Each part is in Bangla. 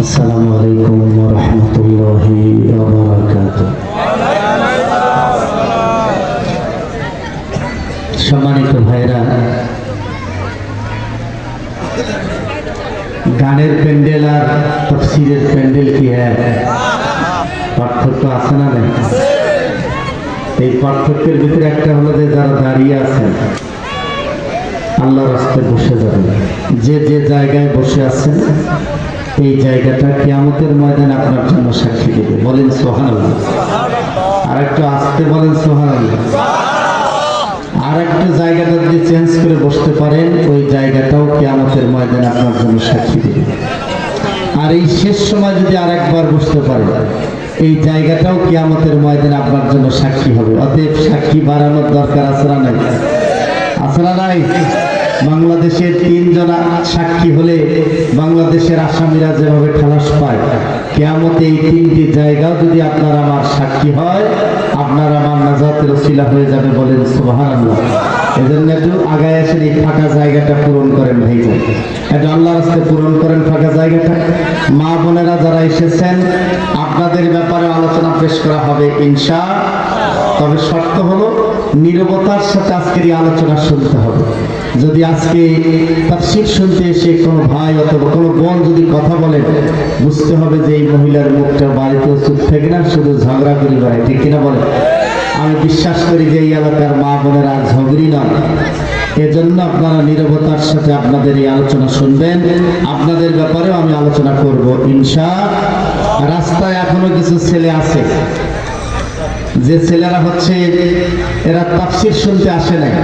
আসসালামু আলাইকুম ওয়া রাহমাতুল্লাহি ওয়া বারাকাতুহু। সম্মানিত ভাইরা, গানের প্যান্ডেল আর তাফসীরের প্যান্ডেল কি পার্থক্য আছে না নাই? এই পার্থক্যের ভিতরে একটা হলো যে যারা দাঁড়িয়ে আছেন আল্লাহর রাস্তায় বসে যাবেন, যে যে জায়গায় বসে আছেন এই জায়গাটা কিয়ামতের ময়দানে আপনার জন্য সাক্ষী দেবে। বলেন সুবহানাল্লাহ। আর একটু আসতে বলেন সুবহানাল্লাহ। আর একটা জায়গাটা যদি চেঞ্জ করে বসতে পারেন ওই জায়গাটাও কিয়ামতের ময়দানে আপনার জন্য সাক্ষী দেবে। আর এই শেষ সময় যদি আরেকবার বসতে পারেন এই জায়গাটাও কিয়ামতের ময়দানে আপনার জন্য সাক্ষী হবে। অতএব সাক্ষী বাড়ানোর দরকার আছে না নাই? আছে না নাই? বাংলাদেশের 3 জনা সাক্ষী হলে বাংলাদেশের আসামিরা যেভাবে খালাস পায়, কিয়ামতে এই 3টি জায়গাও যদি আপনার আমার সাক্ষী হয় আপনার আমার নাজাতের ওসিলা হয়ে যাবে। বলেন সুবহানাল্লাহ। এজন্য একটু আগায় এসে এই ফাঁকা জায়গাটা পূরণ করেন ভাইজান, একটু আল্লাহর রাস্তায় পূরণ করেন ফাঁকা জায়গাটা। মা বোনেরা যারা এসেছেন আপনাদের ব্যাপারে আলোচনা পেশ করা হবে ইনশাআল্লাহ। তবে শর্ত হলো নীরবতার সাথে আজকের এই আলোচনা শুনতে হবে। যদি আজকে তাফসীর শুনতে এসে কোনো ভাই অথবা কোনো বোন যদি কথা বলেন বুঝতে হবে যে এই মহিলার মুখটা বাড়িতেও চুপ থাকে না, শুধু ঝগড়া করি বেড়ায়, ঠিক কিনা বলেন? আমি বিশ্বাস করি যে এই এলাকার মা বোনেরা ঝগড়ি নন। এজন্য আপনারা নীরবতার সাথে আপনাদের এই আলোচনা শুনবেন। আপনাদের ব্যাপারেও আমি আলোচনা করব ইনশাআল্লাহ। রাস্তায় এখনো কিছু ছেলে আছে, যে ছেলেরা হচ্ছে এরা তাফসীর শুনতে আসে নাই,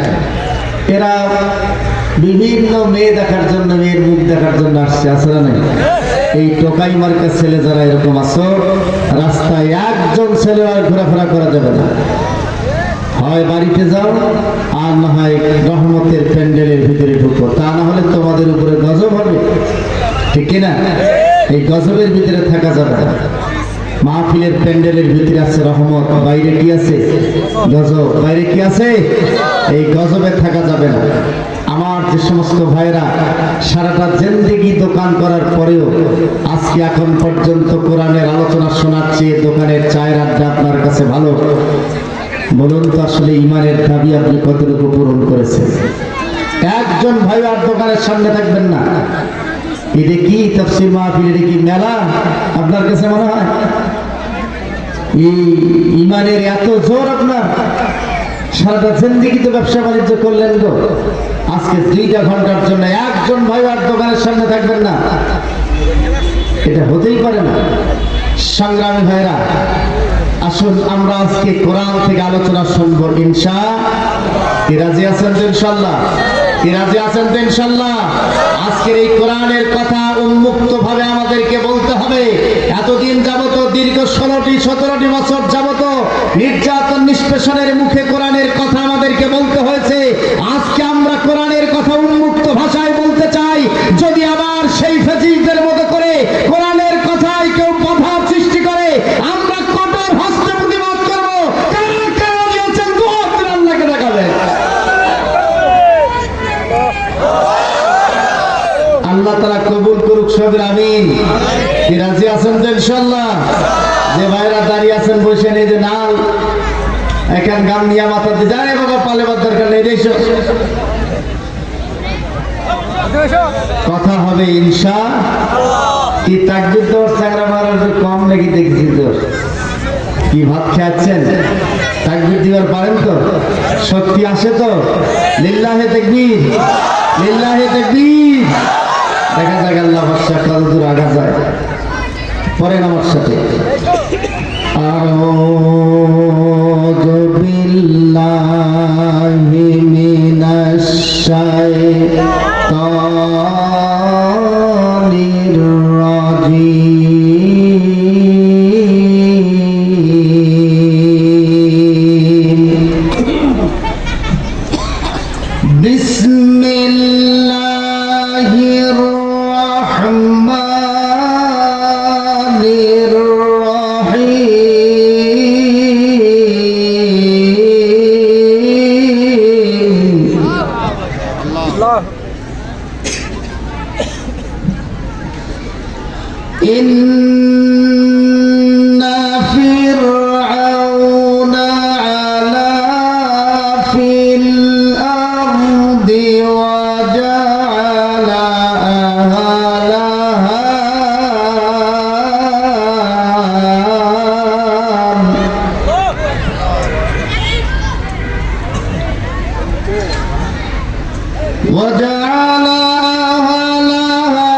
এরা বিভিন্ন মেয়ে দেখার জন্য, মেয়ের মুখ দেখার জন্য আসছে, আছে না নাই? এই টোকাই মার্কা ছেলে যারা এরকম আছো, রাস্তায় একজন ছেলে আর ঘোরাফেরা করা যাবে না। হয় বাড়িতে যাও আর না হয় রহমতের প্যান্ডেলের ভিতরে ঢুকো, তা না হলে তোমাদের উপরে গজব হবে, ঠিক কিনা? এই গজবের ভিতরে থাকা যাবে না। মাহফিলের প্যান্ডেলের ভিতরে আছে রহমত, বাইরে কি আছে? গজব। বাইরে কি আছে? এই গজবে থাকা যাবে না। আমার যে সমস্ত ভাইরা সারাটা জিন্দেগি দোকান করার পরেও আজকে এখন পর্যন্ত কোরআনের আলোচনা শোনার চেয়ে দোকানের চায়ের আড্ডা আপনার কাছে ভালো, বলুন তো আসলে ইমানের দাবি আপনি কতটুকু পূরণ করেছেন? একজন ভাই আর দোকানের সামনে থাকবেন না। এটা কি তাফসীর মাহফিল, এটা কি মেলা আপনার কাছে মনে হয়? এই ইমানের এত জোর আপনার? সারাটা জিন্দেগি তো ব্যবসা বাণিজ্য করলেন গো, আজকে 2টা ঘন্টার জন্য একজন ভাই আর দোকানের সামনে থাকবেন না? এটা হতেই পারে না। সংগ্রামী ভাইরা, আসুন আমরা আজকে কোরআন থেকে আলোচনা শুনবো ইনশাআল্লাহ। কি রাজি আছেন তো ইনশাআল্লাহ? কি রাজি আছেন তো ইনশাআল্লাহ? আজকের এই কোরআনের কথা উন্মুক্ত ভাবে আমাদেরকে বলতে হবে। এতদিন যাবত, দীর্ঘ 16-17 বছর যাবত নির্যাতন নিষ্পেষণের মুখে কোরআনের কথা আমাদেরকে বলতে হয়েছে। আজকে আমরা কোরআনের কথা উন্মুক্ত ভাষায় বলতে চাই। যদি আবার সেই ফেজিদের মতো করে কোরআনের কথায় কেউ বাধা সৃষ্টি করে আমরা কঠোর হস্তে প্রতিবাদ করবো। কারা দিয়েছেন দুহাত আল্লাহকে দেখাবেন। আল্লাহ তাআলা কবুল করুক সবের আমিন। কি রাজি আছেন তো ইনশাআল্লাহ? যে ভাইরা দাঁড়িয়ে আছেন বসে নেই, যে নাল এখন গান নিয়ে মাথা দিয়ে যায় বাবা, পালেবার দরকার নেই, কথা হবে ইনশাআল্লাহ। কি তাকবীর তো চাংরা মারার কম নাকি দেখছি তো? কি ভাত খাচ্ছেন? তাকবীর দিবার পারেন তো? শক্তি আসে তো? লিল্লাহে তাকবীর, লিল্লাহে তাকবীর। দেখা যাক আল্লাহ ভরসা কত দূর আগা যায়। পরেন আমার সাথে আউযু বিল্লাহি মিনাশ শাইতানির রাজীম। বিসমিল্লাহির রাহমানির রাহিম। إن فرعون علا في الأرض وجعل أهلها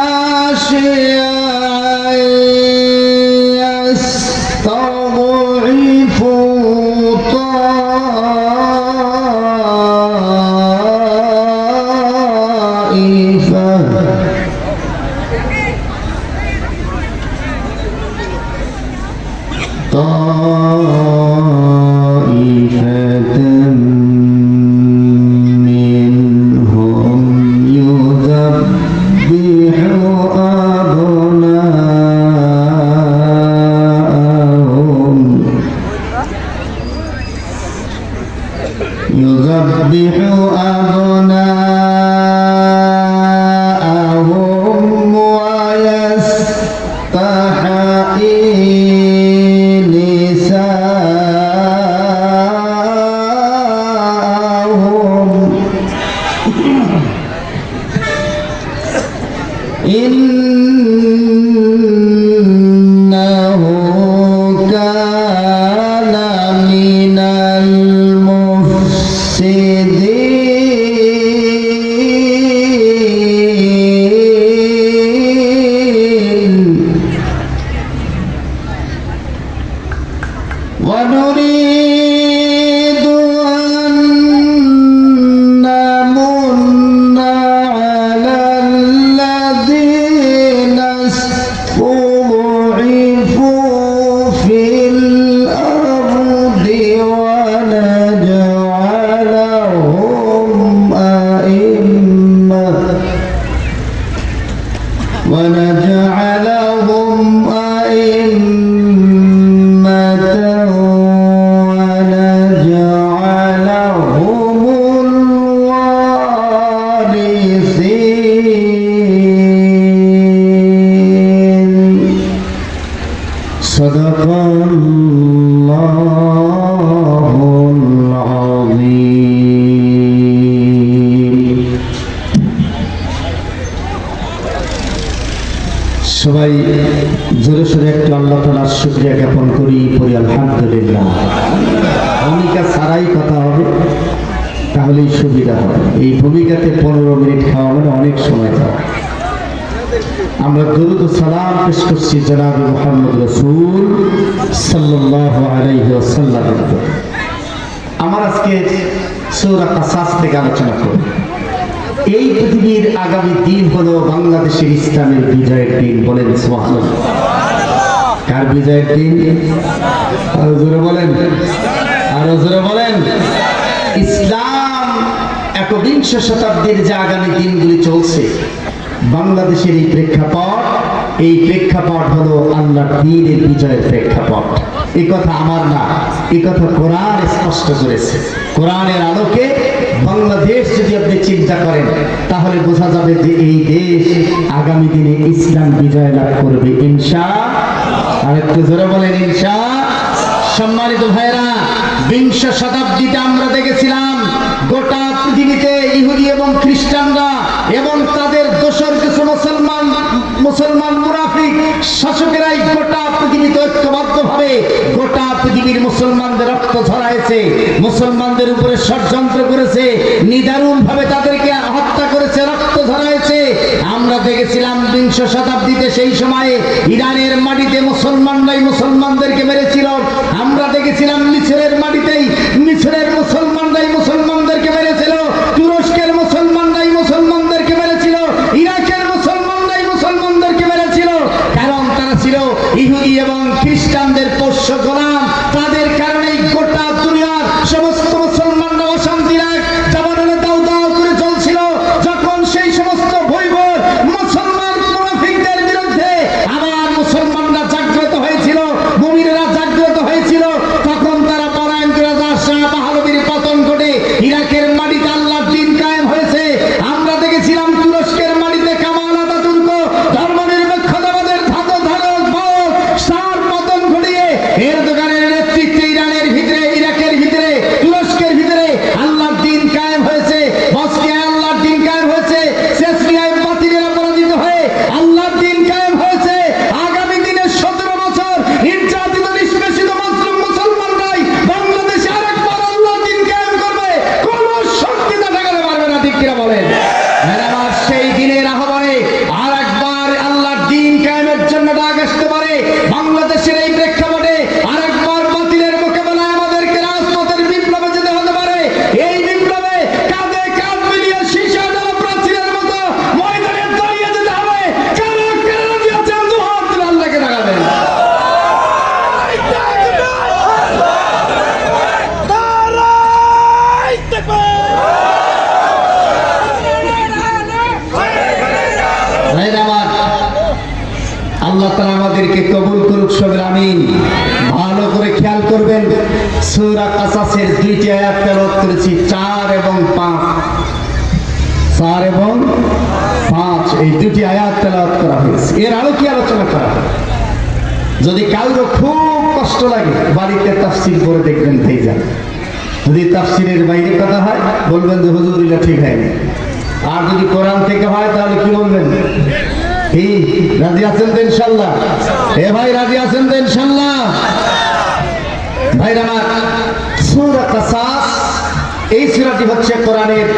شيعا يستضعف طائفة منهم يذبح أبناءهم ويستحيي نساءهم إنه كان من المفسدين ونريد أن نمن على الذين استضعفوا في الأرض ونجعلهم أئمة ونجعلهم الوارثين صدق الله العظيم সবাই জোরে সোরে একটু আল্লাহ তাআলার শুকরিয়া জ্ঞাপন করি পড়ি আলহামদুলিল্লাহ। ভূমিকা ছাড়াই কথা হবে, তাহলেই সুবিধা হবে। এই ভূমিকাতে 15 মিনিট খাওয়া মানে অনেক সময় যাওয়া। আমরা দরুদ ও সালাম পেশ করছি জনাব মুহাম্মদ রাসূল সাল্লাল্লাহু আলাইহি ওয়াসাল্লাম। আমার আজকে সূরা কাসাস থেকে আলোচনা করব। এই পৃথিবীর আগামী দিন হলো বাংলাদেশের ইসলামের বিজয়ের দিন। বলেন সুবহানাল্লাহ। কার বিজয়ের দিন? আরো জোরে বলেন, আরো জোরে বলেন। ইসলাম একবিংশ শতাব্দীর যে আগামী দিনগুলি চলছে, বাংলাদেশের এই প্রেক্ষাপট হলো আল্লাহর দ্বীনের বিজয়ের প্রেক্ষাপট। এই কথা আমার না, এই কথা কোরআন স্পষ্ট করেছে। কোরআনের আলোকে বাংলাদেশ যদি আপনি চিন্তা করেন, তাহলে বোঝা যাবে যে এই দেশ আগামী দিনে ইসলাম বিজয় লাভ করবে ইনশাআল্লাহ। আর একটু জোরে বলেন ইনশাআল্লাহ। সম্মানিত ভাইরা, বিংশ শতাব্দীতে আমরা দেখেছিলাম গোটা পৃথিবীতে ইহুদি এবং খ্রিস্টানরা এবং তাদের দোসর কিছু মুসলমান মুনাফিক শাসকেরাই গোটা পৃথিবীতে ঐক্যবদ্ধভাবে গোটা পৃথিবীর মুসলমানদের রক্ত ঝরাইছে, মুসলমানদের উপরে ষড়যন্ত্র করেছে, নিদারুণ ভাবে তাদেরকে হত্যা করেছে, রক্ত ঝরাইছে। আমরা দেখেছিলাম বিংশ শতাব্দীতে সেই সময়ে ইরানের মাটিতে মুসলমানরাই মুসলমানদেরকে মেরেছিল। আমরা দেখেছিলাম মিশরের মাটিতেই মিশরের মুসলমানরাই মুসলমানদেরকে মেরেছিল, তুরস্কের মুসলমানরাই মুসলমানদেরকে মেরেছিল, ইরাকের মুসলমানরাই মুসলমানদেরকে মেরেছিল। কারণ তারা ছিল ইহুদি এবং খ্রিস্টানদের পোষ্য গোলাম। তাদের কারণেই গোটা দুনিয়ার সমস্ত মুসলমানরা অশান্তির এক জাবানলে দাউ দাউ করে চলছিল। যখন সেই সমস্ত ভৈবর মুসলমান মুনাফিকদের বিরুদ্ধে আবার মুসলমানরা জাগ্রত হয়েছিল, মুমিনেরা জাগ্রত হয়েছিল, তখন তারা পরায়ণ করে শাহ পাহলবীর পতন ঘটে ইরাকের মাটিতে আল্লাহর দ্বীন কায়েম হয়েছে। আমরা দেখেছিলাম তুরস্কের মাটিতে কামাল আতাতুর্ক ধর্মনিরপেক্ষতাবাদের ধারক আমাদেরকে কবুল করুক সবাই আমিন। ভালো করে খেয়াল করবেন, সূরা কাসাসের দুইটি আয়াত তেলাওয়াত করেছি, 4 এবং 5। 4 এবং 5 এই দুটি আয়াত তেলাওয়াত করা হয়েছে। এর আরো কি আলোচনা করা হয়? যদি কারো খুব কষ্ট লাগে বাড়িতে তাফসীর করে দেখবেন পেয়ে যান। যদি তাফসীরের বাইরে কথা হয় বলবেন যে হুজুর এটা ঠিক হয়নি। আর যদি কোরআন থেকে হয় তাহলে কি বলবেন? কি রাজি আছেন তো ইনশাআল্লাহ? এ ভাই রাজি আছেন তো ইনশাআল্লাহ? ভাইরা আমার, সূরা কাসাস এই সূরাটি হচ্ছে কোরআনের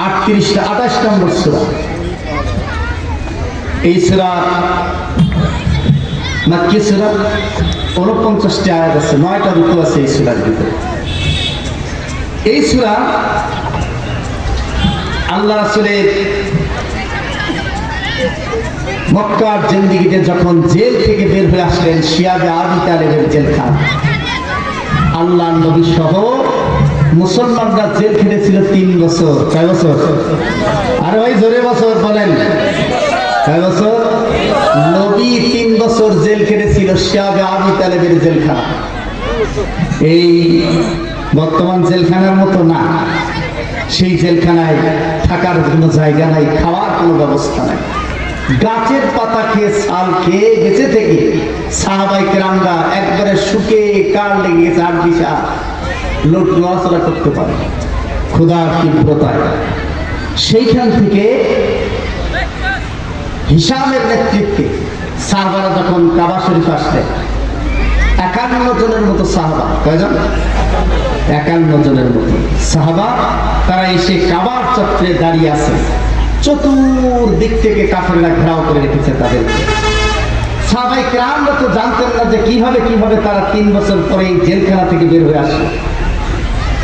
28 নম্বর সূরা। এই সূরা মাক্কি সূরা, 49টি আয়াত আছে, 9টা রুকু আছে এই সূরার ভিতরে। এই সূরা আল্লাহ রাসূলের মক্কার জিন্দেগিতে যখন জেল থেকে বের হয়ে আসলেন, শিয়াবে আবি তালেবের জেলখানা, আল্লাহ নবী সহ মুসলমানরা জেল খেটেছিল 3 বছর। কয় বছর? আরে ভাই জোরে বছর বলেন, কয় বছর? নবী 3 বছর জেল খেটেছিল শিয়াবে আবি তালেবের জেলখানা। এই বর্তমান জেলখানার মতো না, সেই জেলখানায় থাকার কোনো জায়গা নাই, খাওয়ার কোনো ব্যবস্থা নাই। গাছের পাতা খেয়ে, ছাল খেয়ে বেঁচে থেকে সাহাবায়ে কেরামরা একবারে শুকে কার লেগে গেছে, আর দিশা লোট নড়াচড়া করতে পারে ক্ষুধার তীব্রতায়। সেইখান থেকে হিশামের নেতৃত্বে সাহাবারা যখন কাবা শরীফ আসলেন, 51 জনের মতো সাহাবা, কয়জন? 51 জনের মতো সাহাবা, তারা এসে কাবার চত্বরে দাঁড়িয়ে আছে। চতুর্দিক থেকে কাফেররা ঘেরাও করে রেখেছে তাদেরকে। সাহাবায়ে কেরামরা তো জানতেন না যে কিভাবে তারা 3 বছর পরে এই জেলখানা থেকে বের হয়ে আসলো।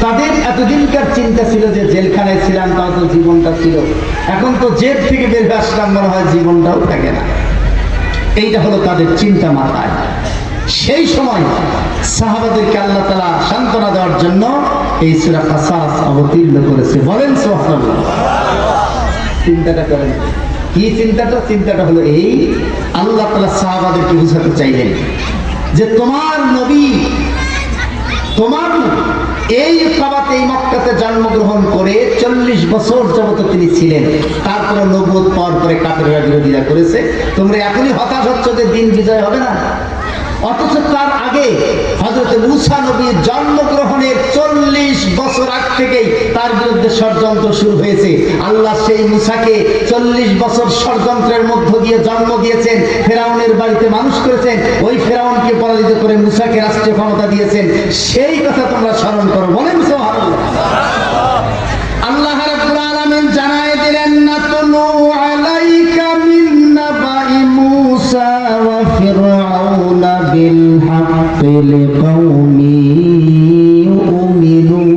তাদের এতদিনকার চিন্তা ছিল যে জেলখানায় ছিলাম তাও তো জীবনটা ছিল, এখন তো জেল থেকে বের হয়ে আসলাম, মনে হয় জীবনটাও থাকে না। এইটা হলো তাদের চিন্তা মাথায়। সেই সময় সাহাবাদেরকে আল্লাহ তাআলা সান্ত্বনা দেওয়ার জন্য এই সূরা কাসাস অবতীর্ণ করেছে। বলেন সুবহানাল্লাহ। চিন্তাটা করেন, কি চিন্তাটা? চিন্তাটা হলো এই, আল্লাহ তাআলা সাহাবাদেরকে বুঝাতে চাইলেন যে তোমার নবী এই কাবাতে, এই মক্কাতে জন্মগ্রহণ করে 40 বছর যাবত তিনি ছিলেন। তারপরে নবুয়ত পাওয়ার পরে কাফেররা বিরোধিতা করেছে। তোমরা এখনই হতাশ হচ্ছ যে দিন বিজয় হবে না, অথচ তার আগে হযরত মূসা নবীর জন্মগ্রহণের 40 বছর আগ থেকেই তার বিরুদ্ধে ষড়যন্ত্র শুরু হয়েছে। আল্লাহ সেই মূসাকে 40 বছর ষড়যন্ত্রের মধ্য দিয়ে জন্ম দিয়েছেন, ফেরাউনের বাড়িতে মানুষ করেছেন, ওই ফেরাউনকে পরাজিত করে মূসাকে রাষ্ট্রীয় ক্ষমতা দিয়েছেন। সেই কথা তোমরা স্মরণ করো। বলেন সুবহানাল্লাহ। আল্লাহ রাব্বুল আলামিন জানায় দিলেন, নাতলু আলাইকা মিন নাবাই মূসা ওয়া ফিরআউনা বিল হাক্কি লিকাওমি ইউমিনুন।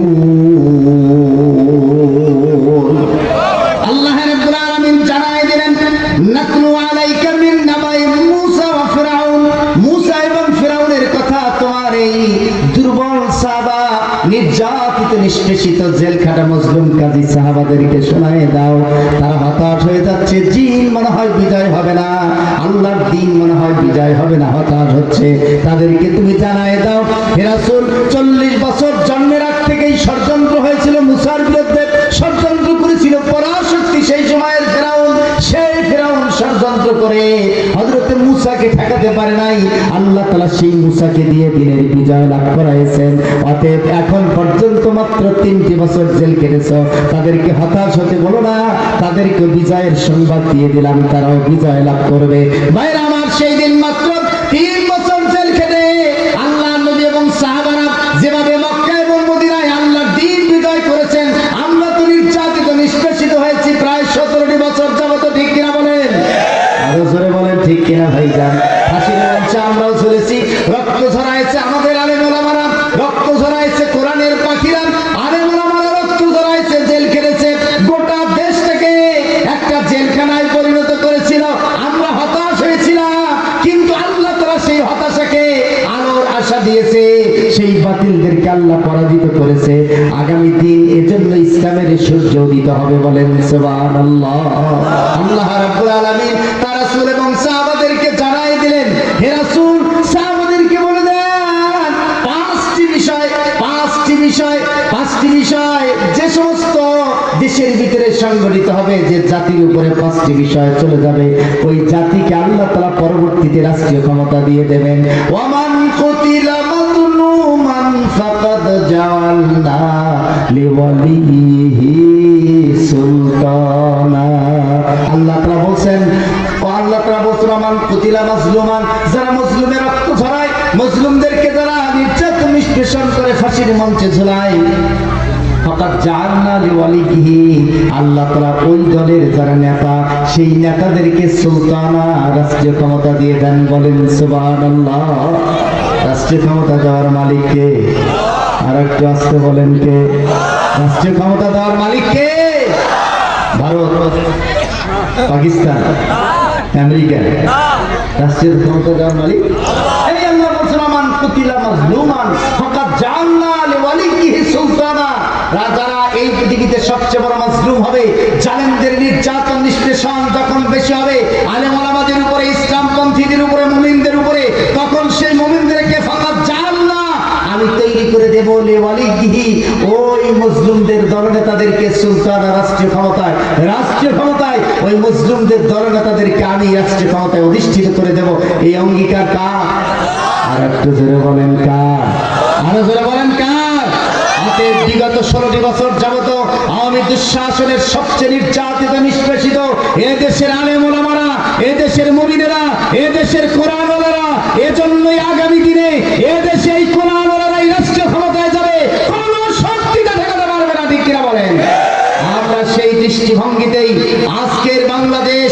আল্লাহ রাব্বুল আলামিন জানায় দিলেন, নাতলু আলাইকা মিন নাবাই মূসা ওয়া ফিরআউন, মূসা এবং ফিরআউনের কথা তোমার এই দুর্বল সাহাবা, নির্যাতিত নিষ্পেষিত জেলখানা মজলুম কাজী সাহাবাদেরকে শোনায় দাও। তারা হতাশ হয়ে যাচ্ছে, জিন মনে হয় বিজয় হবে না, আল্লাহর দ্বীন মনে হয় বিজয় হবে না, হতাশ হচ্ছে। তাদেরকে তুমি জানায় দাও, হে রাসূল, 40 বছর জন্মের আগ থেকেই ষড়যন্ত্র হয়েছিল মূসার বিরুদ্ধে, ষড়যন্ত্র করেছিল পরাশক্তি সেই সময়ের ফেরাউন। সেই ফেরাউন ষড়যন্ত্র করে হযরতে মূসাকে ঠেকাতে পারে নাই। আল্লাহ তাআলা সেই মূসাকে দিয়ে দিনের বিজয় লাভ করাইছেন। অতএব এখন পর্যন্ত মাত্র 3টি বছর জেল কেটেছ, তাদেরকে হতাশ হতে বলো না, তাদেরকে বিজয়ের সংবাদ দিয়ে দিলাম, তারাও বিজয় লাভ করবে। ভাইরা আমার, সেই দিন মাত্র 3 বছর জেল খেটে আল্লাহ নবী এবং সাহাবারা যেভাবে মক্কা এবং মদিনায় আল্লাহর দ্বীন বিজয় করেছেন, আমরা তো নির্যাতিত নিষ্পেষিত হয়েছি প্রায় 17টি বছর যাবত। ঠিক কিনা বলেন? আরো জোরে বলেন ঠিক কিনা ভাইজান? ফাঁসির মঞ্চে আমরাও চলেছি, রক্ত ঝরাইছে আমাদের আলেম ওলামারা, রক্ত ঝরাইছে কোরআনের পাখিরা, আলেম ওলামারা রক্ত ঝরাইছে, জেল খেটেছে। গোটা দেশটাকে একটা জেলখানায় পরিণত করেছিল। আমরা হতাশ হয়েছিলাম, কিন্তু আল্লাহ তাআলা সেই হতাশাকে আলোর আশা দিয়েছে, সেই বাতিলদেরকে আল্লাহ পরাজিত করেছে। আগামী দিন এজন্যই ইসলামের সূর্য উদিত হবে, বলেন সুবহানাল্লাহ। আল্লাহ রাব্বুল আলামিন তার রাসূল এবং সাহাবাদেরকে জানাই দিলেন, হে রাসূল সাহাবাদেরকে বলে দেন পাঁচটি বিষয় যে সমস্ত দেশের ভিতরে সংগঠিত হবে, যে জাতির উপরে পাঁচটি বিষয় চলে যাবে, ওই জাতিকে আল্লাহ তাআলা পরবর্তীতে রাষ্ট্রীয় ক্ষমতা দিয়ে দেবেন। ওয়ামান কুতিলা মাযলুমান ফাকাদ জাআলনা লিওয়ালিহি সুলতানা। আল্লাহ তাআলা বলেন ওয়ামান কুতিলা মাজলুমান, যারা মজলুমের রক্ত ঝরায়, মজলুমদেরকে যারা নির্যাতন নিষ্পেষণ করে ফাঁসির মঞ্চে ঝুলায়, ফাকাদ জাআলনা লিওয়ালিহি, আল্লাহ তাআলা ওই দলের যারা নেতা, সেই নেতাদেরকে সুলতানা, রাষ্ট্রীয় ক্ষমতা দিয়ে দেন, বলেন সুবহানাল্লাহ। রাষ্ট্রীয় ক্ষমতা দেওয়ার মালিক কে? আর একটু আসতে বলেন কে? রাষ্ট্রীয় ক্ষমতা দেওয়ার মালিক কে? ভারত, পাকিস্তান, আমেরিকা। রাষ্ট্রীয় ক্ষমতা দেওয়ার মালিক এই আল্লাহ বলছেন, মান কুতিলা মাজলুমান ফাকাদ জাআলনা লিওয়ালিহি সুলতানা। যারা এই পৃথিবীতে সবচেয়ে বড় মাজলুম হবে, জালেমদের নির্যাতন নিষ্পেষণ যখন বেশি হবে আলেম ওলামাদের উপরে, ইসলামপন্থীদের উপরে, মুমিনদের উপরে, তখন সেই মুমিনদেরকে ফাকাদ জাআলনা, আমি তৈরি করে দেব লিওয়ালিহি, ওই মুসলিমদের দলনেতাদেরকে সুলতানা, রাষ্ট্রীয় ক্ষমতায় ওই মুসলিমদের দলনেতাদেরকে আমি রাষ্ট্রীয় ক্ষমতায় অধিষ্ঠিত করে দেব। এই অঙ্গীকার কার? আর একটু জোরে বলেন কার? আরো জোরে বলেন কার? বিগত 16টি বছর যাবত আওয়ামী দুঃশাসনের সবচেয়ে নির্যাতিত নিষ্পেষিত এদেশের আলেম ওলামারা, এদেশের মুমিনেরা, এদেশের কোরআনওয়ালারা, এজন্যই আগামী দিনে এদেশে এই কোরআনওয়ালারাই রাষ্ট্রীয় ক্ষমতায় যাবে, কোন শক্তিতে ঠেকাতে পারবে না, ঠিক কিনা বলেন? আমরা সেই দৃষ্টিভঙ্গিতেই আজকের বাংলাদেশ,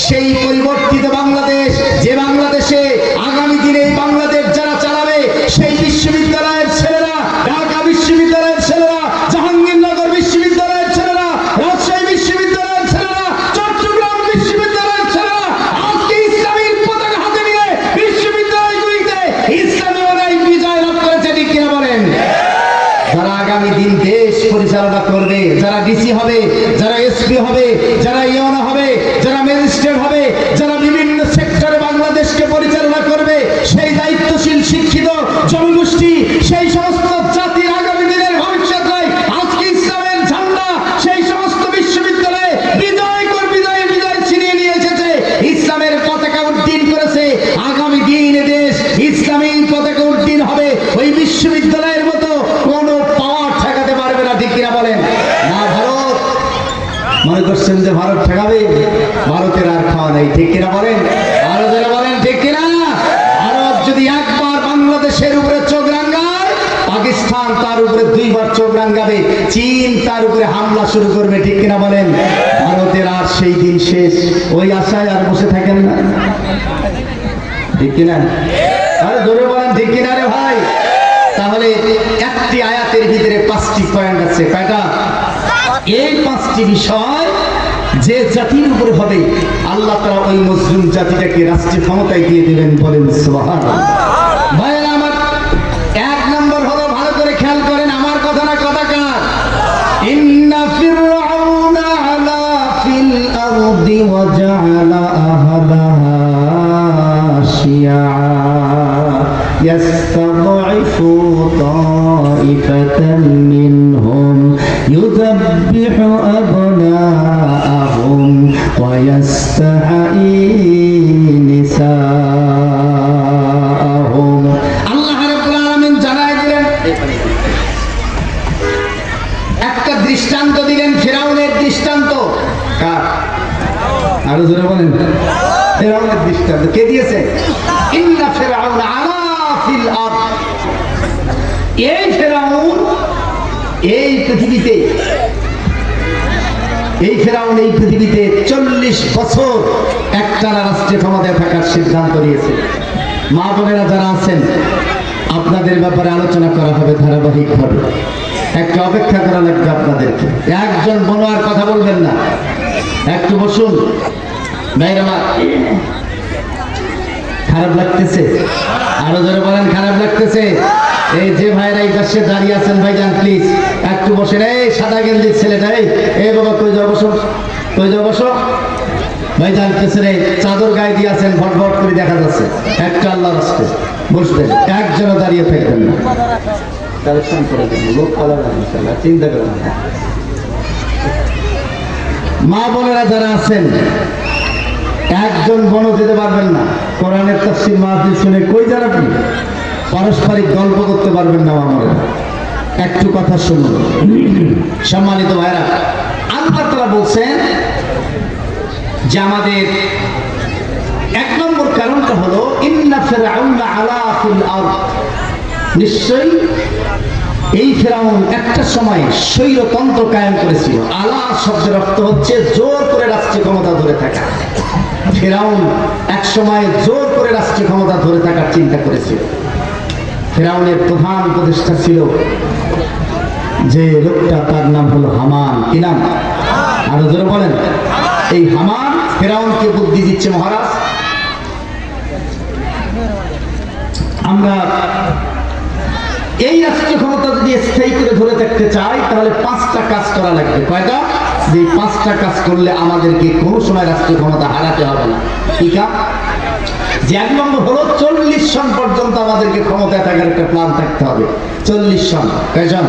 সেই পরিবর্তিত বাংলাদেশ, যে বাংলাদেশে আগামী দিনে এই বাংলাদেশ যারা চালাবে, সেই বিশ্ববিদ্যালয়ের ছেলেরা, ঢাকা বিশ্ববিদ্যালয়ের ছেলেরা, জাহাঙ্গীরনগর বিশ্ববিদ্যালয়ের ছেলেরা, রাজশাহী বিশ্ববিদ্যালয়ের ছেলেরা, চট্টগ্রাম বিশ্ববিদ্যালয়ের ছেলেরা আজকে ইসলামের পতাকা হাতে নিয়ে বিশ্ববিদ্যালয়গুলিতে ইসলামী বিজয় লাভ করেছে, ঠিক কিনা বলেন? যারা আগামী দিন দেশ পরিচালনা করবে, যারা ডিসি হবে, যারা এসপি হবে, যারা ইওনো হবে, যারা ম্যাজিস্ট্রেট হবে, যারা বিভিন্ন সেক্টরে বাংলাদেশকে পরিচালনা করবে, সেই দায়িত্বশীল শিক্ষিত জনগোষ্ঠী, সেই সমস্ত জাতির আগামী দিনের ভবিষ্যৎ নয়, আজকে ইসলামের ঝান্ডা সেই সমস্ত বিশ্ববিদ্যালয়ে বিজয় ছিনিয়ে নিয়ে এসেছে, ইসলামের পতাকা উড্ডীন করেছে। আগামী দিন দেশ ইসলামী পতাকা উড্ডীন হবে, ওই বিশ্ববিদ্যালয়ের মতো কোনো পাওয়ার ঠেকাতে পারবে না, ঠিক কিনা বলেন? না, ভারত মনে করছেন যে ভারত ঠেকাবে, ভারতের আর খাওয়া নেই, ঠিক কিনা বলেন? আরো যারা বলেন ঠিক কিনা? ভারত যদি একবার বাংলাদেশের উপরে চোখ রাঙায়, পাকিস্তান তার উপরে 2 বার চোখ রাঙাবে, চীন তার উপরে হামলা শুরু করবে, ঠিক কিনা বলেন? ভারতের আর সেই দিন শেষ, ওই আশায় আর বসে থাকেন না, ঠিক কিনা? আরে জোরে বলেন ঠিক কিনা রে ভাই? তাহলে একটি আয়াতের ভিতরে 5টি পয়েন্ট আছে, কয়টা? এই 5টি বিষয় যে জাতির উপরে হবে, আল্লাহ তাআলা ওই মুসলিম জাতিটাকে রাষ্ট্রীয় ক্ষমতায় দিয়ে দেবেন, বলেন সুবহানাল্লাহ। ভাইরা আমার, 1 নম্বর হলো, ভালো করে খেয়াল করেন, আমার কথা না, কথা কার? ইন্না ফিরআউনা আলা ফিল আরদি ওয়া জাআলা আহলাহা শিয়া ইয়াস্তাদঈফু তাইফাতান মিনহুম ইউযাব্বিহু আবনাআহুম ওয়া ইয়াস্তাহয়ী নিসাআহুম। আল্লাহ রাব্বুল আলামিন জানায় দিলেন, একটা দৃষ্টান্ত দিলেন, ফিরআউনের দৃষ্টান্ত। কার? আরো জোরে বলেন। ফিরআউনের দৃষ্টান্ত কে দিয়েছে? ইন্না ফিরআউনা আলা ফিল আরদ। এই ফিরআউন এই পৃথিবীতে 40 বছর একটানা রাষ্ট্রীয় ক্ষমতায় থাকার সিদ্ধান্ত নিয়েছে। মা বোনেরা যারা আছেন, আপনাদের ব্যাপারে আলোচনা করা হবে ধারাবাহিকভাবে, একটু অপেক্ষা করা লাগবে আপনাদেরকে। একজন বনোয়ার কথা বলবেন না, একটু বসুন। ভাইরা আমার, খারাপ লাগতেছে? আরো জোরে বলেন, খারাপ লাগতেছে? এই যে ভাইরা এই পাশে দাঁড়িয়ে আছেন ভাইজান প্লিজ একটু বসেন। এই সাদা গেঞ্জির ছেলেটা, এই বাবা কই যাও বসো, কই যাও বসো। ভাইজান পেছনে চাদর গায়ে দিয়ে আছেন, ভট ভট করে দেখা যাচ্ছে। একটা আল্লাহ রাস্তে বসবেন, একজনও দাঁড়িয়ে থাকবেন না। কালেকশন করে দেবেন, লোক পালা না, চিন্তা করেন না। মা বোনেরা যারা আছেন একজন বনও দিতে পারবেন না, কোরআনের তাফসীর মাহফিল শুনে কই যান আপনি? পারস্পরিক গল্প করতে পারবেন না আমরা। একটু কথা শুনুন সম্মানিত ভাইরা, আল্লাহ তাআলা বলছেন যে আমাদের এক নম্বর কারণটা হলো ইন্না ফিরআউনা আলা ফিল আরদ, নিশ্চয়ই এই ফেরাউন একটা সময় স্বৈরতন্ত্র কায়েম করেছিল। আলা শব্দের অর্থ হচ্ছে জোর করে রাষ্ট্রীয় ক্ষমতা ধরে থাকা। ফেরাউন এক সময় জোর করে রাষ্ট্রীয় ক্ষমতা ধরে থাকার চিন্তা করেছিল। ফেরাউনের প্রধান উপদেষ্টা ছিল যে লোকটা, তার নাম হলো হামান। কি নাম? আরো জোরে বলেন। এই হামান ফেরাউনকে বুদ্ধি দিচ্ছে, মহারাজ আমরা এই রাষ্ট্রীয় ক্ষমতা যদি স্থায়ী করে ধরে থাকতে চাই তাহলে 5টা কাজ করা লাগবে। কয়টা? যে 5টা কাজ করলে আমাদেরকে কোনো সময় রাষ্ট্রীয় ক্ষমতা হারাতে হবে না। ঠিক আছে? যে 1 নম্বর হলো 40 সন পর্যন্ত আমাদেরকে ক্ষমতায় থাকার একটা প্ল্যান থাকতে হবে। 40 সন। কয় সন?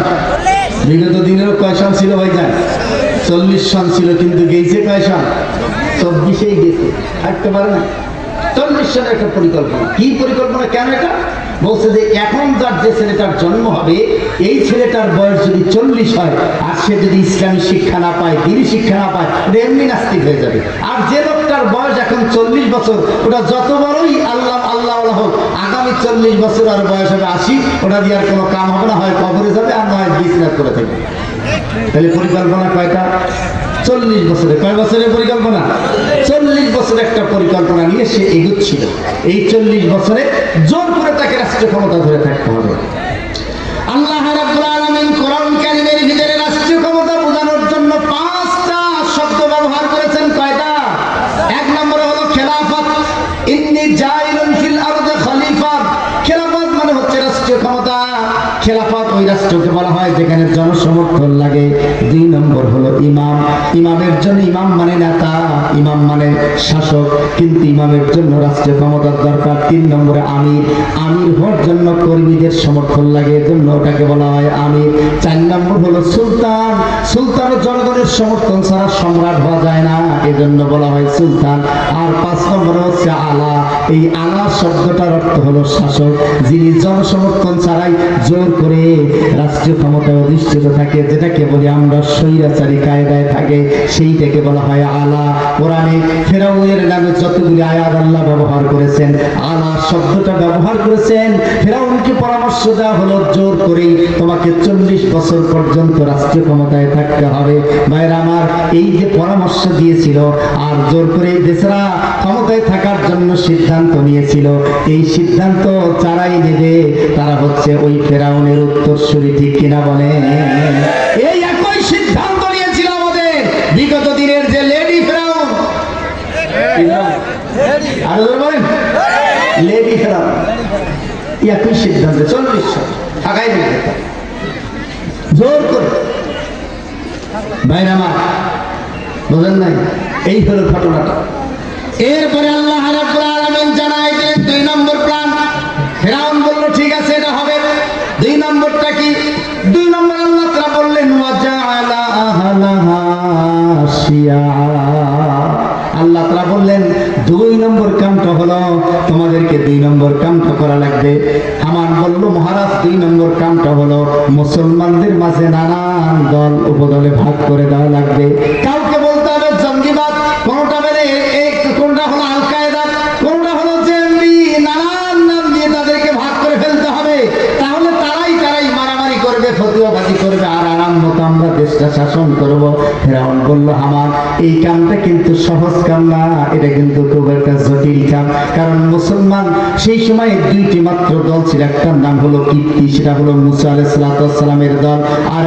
বিগত দিনেরও কয় সন ছিল ভাইজান? 40 সন ছিল, কিন্তু গেছে কয় সন? 24-এই গেছে, থাকতে পারে না। 40 সনের একটা পরিকল্পনা। কি পরিকল্পনা? কেন এটা বলছে যে এখন যার যে ছেলেটার জন্ম হবে, এই ছেলেটার বয়স যদি 40 হয় আর সে যদি ইসলামী শিক্ষা না পায়, দিনী শিক্ষা না পায়, এমনি নাস্তিক হয়ে যাবে। আর যে লোকটার বয়স এখন 40 বছর, ওটা যত বড়ই আল্লাহ আল্লাহ হোক, আগামী 40 বছর আর বয়স হবে 80, ওটা দিয়ে আর কোনো কাম হবে না, হয় কবরে যাবে আর নয় বিজনেস করে থাকবে। তাহলে পরিকল্পনা কয়টা? 40 বছরে। কয় বছরের পরিকল্পনা? 40 বছরের একটা পরিকল্পনা নিয়ে সে এগোচ্ছিল। এই 40 বছরে জোর করে তাকে রাষ্ট্রীয় ক্ষমতা ধরে থাকতে হবে। আল্লাহ রাব্বুল আলামিন কোরআন কারীমের ভিতরে রাষ্ট্রীয় ক্ষমতা বোঝানোর জন্য 5টা শব্দ ব্যবহার করেছেন। কয়টা? 1 নম্বরে হলো খেলাফত। ইন্নী জাইলুন ফিল আরদি খলিফা। খেলাফত মানে হচ্ছে রাষ্ট্রীয় ক্ষমতা। খেলাফত ওই রাষ্ট্রকে বলা হয় যেখানে জনসমর্থন লাগে। 2 নম্বর হলো ইমাম। ইমামের জন্য, ইমাম মানে নেতা, ইমাম মানে শাসক, কিন্তু ইমামের জন্য রাষ্ট্রীয় ক্ষমতার দরকার। 3 নম্বরে আমির। আমির হওয়ার জন্য কর্মীদের সমর্থন লাগে, এজন্য ওটাকে বলা হয় আমির। 4 নম্বর হলো সুলতান। সুলতান জনগণের সমর্থন ছাড়া সম্রাট হওয়া যায় না, এজন্য বলা হয় সুলতান। আর 5 নম্বরে হচ্ছে আলা। এই আলা শব্দটার অর্থ হলো শাসক, যিনি জনসমর্থন ছাড়াই জোর করে রাষ্ট্রীয় ক্ষমতায় অধিষ্ঠিত থাকে, যেটাকে বলি আমরা স্বৈরাচারী কায়দায় থাকে, সেইটাকে বলা হয় আলা। কোরআনে ফেরাউনের নামে যতগুলি আয়াত আল্লাহ ব্যবহার করেছেন, আলা শব্দটা ব্যবহার করেছেন। ফেরাউনকে পরামর্শ দেওয়া হলো জোর করেই তোমাকে 40 বছর পর্যন্ত রাষ্ট্রীয় ক্ষমতায় থাকতে হবে। ভাইরা আমার, এই যে পরামর্শ দিয়েছিল আর জোর করে দেশরা ক্ষমতায় থাকার জন্য সিদ্ধান্ত নিয়েছিল, এই সিদ্ধান্ত যারাই নেবে তারা হচ্ছে ওই ফেরাউনের উত্তরসূরি। ঠিক কিনা বলেন? এই একই সিদ্ধান্ত নিয়েছিল আমাদের বিগত দিনের যে লেডি ফেরাউন। আরো বলেন, লেডি ফেরাউন একই সিদ্ধান্ত 40 সন থাকাই দিতে জোর করে। ভাইরা আমার, বুঝেন নাই? এই হলো ঘটনাটা। এরপরে আল্লাহ রাব্বুল আলামিন জানায় দিলেন 2 নম্বর প্ল্যান। ফেরাউন বলল ঠিক আছে, এটা হবে। 2 নম্বরটা কি? 2 নম্বর আল্লাহ তাআলা বললেন ওয়াজআলা আহলাহা শিয়া। আল্লাহ তাআলা বললেন 2 নম্বর কামটা হলো তোমাদেরকে 2 নম্বর কামটা করা লাগবে। হামান বলল মহারাজ 2 নম্বর কামটা হলো মুসলমানদের মাঝে নানান দল উপদলে ভাগ করে দেওয়া লাগবে। কাউকে বলতে হবে জঙ্গিবাদ, কোনটা বলে কোনটা হলো আল কায়দা, কোনটা হলো জেএমবি, নানান নাম দিয়ে তাদেরকে ভাগ করে ফেলতে হবে। তাহলে তারাই মারামারি করবে, ফতুয়াবাজি করবে, আর আরাম মতো আমরা দেশটা শাসন করব। ফেরাউন বলল হামান এই কামটা কিন্তু সহজ কাম না, এটা কিন্তু খুব একটা জটিল কাম। কারণ মুসলমান সেই সময় 2টি মাত্র দল ছিল। একটার নাম হলো কিপ্তি, সেটা হলো মুসা আলাইহিস সালামের দল। আর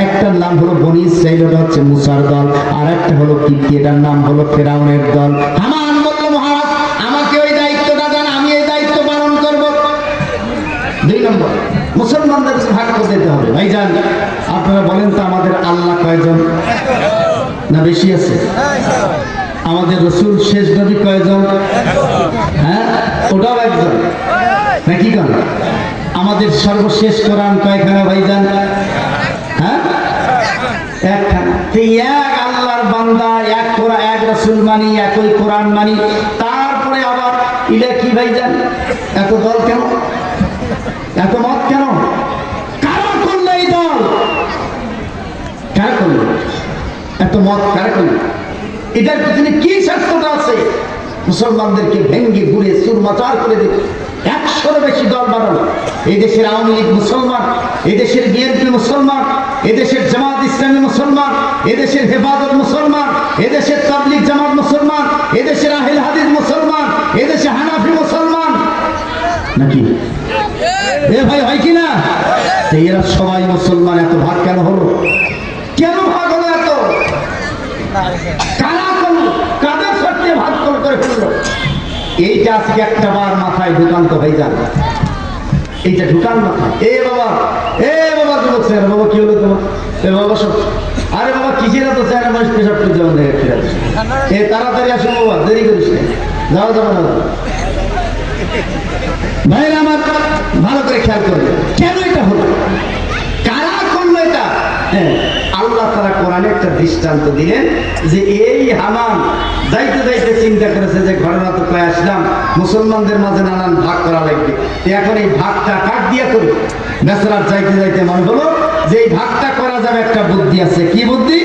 একটার নাম হলো বনি ইসরাইল, ওটা হচ্ছে মুসার দল। আর একটা হলো কিপ্তি, এটার নাম হলো ফেরাউনের দল। হামান বলল মহারাজ আমাকে ওই দায়িত্বটা দেন, আমি এই দায়িত্ব পালন করব। 2 নম্বর রসুল শেষ নবী কয়জন? হ্যাঁ, ওটাও একজন নাকি? কেন আমাদের সর্বশেষ কোরআন কয়খানা ভাইজান? হ্যাঁ, একখানা। এক আল্লাহর বান্দা, এক কোরআন, এক রসুল মানি, একই কোরআন মানি, তারপরে আবার ইলে কি ভাইজান? এত দল কেন, এত মত কেন? কারা করলো এই দল? কারা করলো এত মত? কারা করলো? এটার পিছনে কি স্বার্থটা আছে? মুসলমানদেরকে ভেঙ্গে ঘুরে চুরমাচার করে দিল। 100-এর বেশি দল বানালো। এই দেশের আওয়ামী লীগ মুসলমান, এই দেশের বিএনপি মুসলমান, এই দেশের জামাত ইসলামী মুসলমান, এই দেশের হেফাজত মুসলমান, এই দেশের তাবলীগ জামাত মুসলমান, এই দেশের আহলে হাদিস মুসলমান, এই দেশে হানাফি মুসলমান, নাকি? এ ভাই, হয় কি না? এরা সবাই মুসলমান। এত ভাগ কেন হলো? কেন ভাগ হলো এত? কারা করলো? কাদের স্বার্থে ভাগ করে ফেললো? এইটা আজকে একটা বার মাথায় ঢুকান্ত হয়ে যাবে। এইটা ঢুকান মাথায়। এ বাবা যুবক স্যার, বাবা কি হলো তোমার? এ বাবা সব, আরে বাবা কিসের এত স্যার মানুষ পেশাব করে যেমন এ তাড়াতাড়ি আসো বাবা, দেরি করিস না, যাও যাবো না। ভাইরা আমার, ভালো করে খেয়াল করবে কেন এটা হলো, কারা করলো এটা? হ্যাঁ, আল্লাহ তাআলা কোরআনে একটা দৃষ্টান্ত দিলেন যে এই হামান যাইতে যাইতে চিন্তা করেছে যে ঘটনা তো পেয়ে আসলাম, মুসলমানদের মাঝে নানান ভাগ করা লাগবে, এখন এই ভাগটা কাট দিয়া করি। বেচারার যাইতে যাইতে মনে হলো যে এই ভাগটা করা যাবে, একটা বুদ্ধি আছে। কি বুদ্ধি?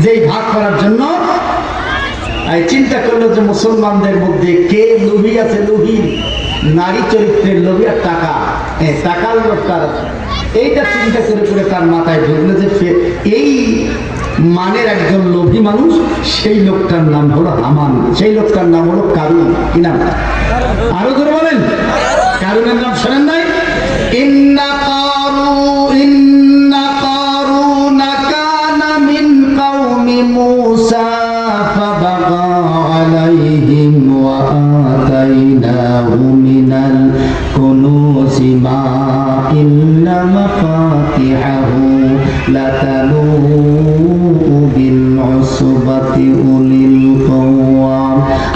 যে এই ভাগ করার জন্য চিন্তা করলো যে মুসলমানদের মধ্যে কে লোভী আছে, লোভী নারী চরিত্রের লোভী আর টাকা, টাকার লোভ কার আছে, এইটা চিন্তা করে করে তার মাথায় ঢুকলো যে এই মানের একজন লোভী মানুষ, সেই লোকটার নাম হলো হামান, সেই লোকটার নাম হলো কারুন। কি নাম? আরো ধরে বলেন। কারুনের নাম শোনেন নাই? ইন্না কারুনা কানা মিন কওমি মূসা ফাবাগা আলাইহিম ওয়া আতাইনাহু মিনাল কুনুজি মা ইন্না মাফাতিহাহু লাতানু বিল উসবাতি উলিল কুওয়া।